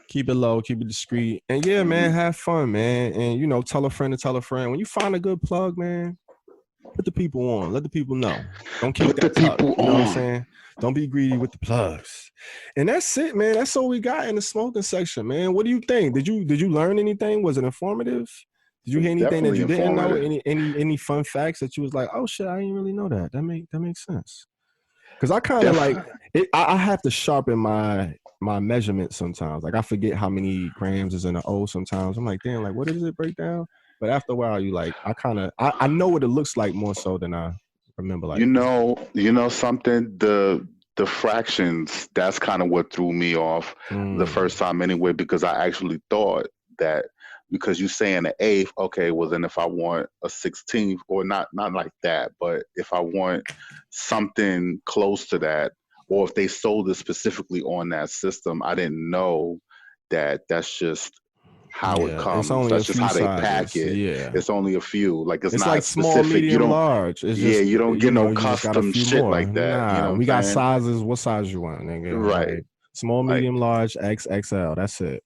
keep it low, keep it discreet, and man, have fun, man. And tell a friend to tell a friend. When you find a good plug, man, put the people on. Let the people know. Don't keep that people on. You know what I'm saying? Don't be greedy with the plugs. And that's it, man. That's all we got in the smoking section, man. What do you think? Did you learn anything? Was it informative? Did you hear anything that you didn't know? Any fun facts that you was like, oh shit, I didn't really know that. That makes sense. Because I kind of like it. I have to sharpen my measurement sometimes. Like, I forget how many grams is in an O sometimes. I'm like, damn, like, what does it break down? But after a while, you like, I know what it looks like more so than I remember. Like, something, the fractions, that's kind of what threw me off the first time anyway, because I actually thought that, because you saying an eighth, okay, well then if I want a 16th, or not like that, but if I want something close to that, or if they sold it specifically on that system, I didn't know that that's just how it comes. That's just how they pack it. It's only a few. Like, it's not like specific. Small, medium, large. It's you don't get no custom shit more like that. Nah, we got sizes. What size you want, nigga? Right. Like, small, medium, large, XXL. That's it.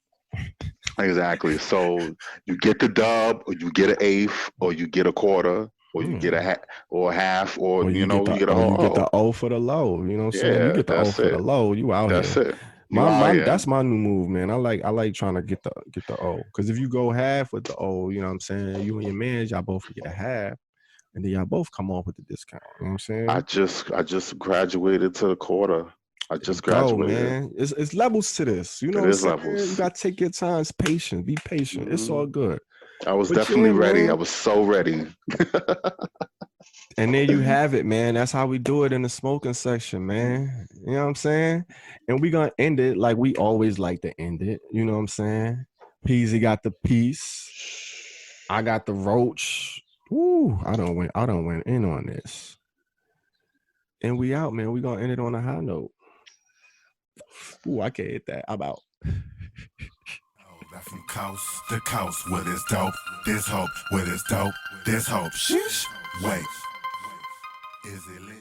Exactly. So you get the dub, or you get an eighth, or you get a quarter, or you get a half, or you get a whole. You get the O for the low. You know what I'm saying? You get the O for the low. You out here. That's it. That's my new move, man. I like trying to get the O, because if you go half with the O, you know what I'm saying, you and your man, y'all both get a half, and then y'all both come off with the discount. You know what I'm saying? I just graduated to the quarter. I just graduated. Man. It's levels to this. You know what I'm saying? Levels. You gotta take your time. It's patient. Be patient. It's all good. I was definitely ready. Man. I was so ready. And there you have it, man. That's how we do it in the smoking section, man. You know what I'm saying? And we gonna end it like we always like to end it. You know what I'm saying? Peasy got the piece. I got the roach. Woo! I don't win in on this. And we out, man. We gonna end it on a high note. Ooh, I can't hit that. I'm out. That from coast to coast, where there's dope, there's hope. Where there's dope, there's hope. Sheesh. Wait, is it lit?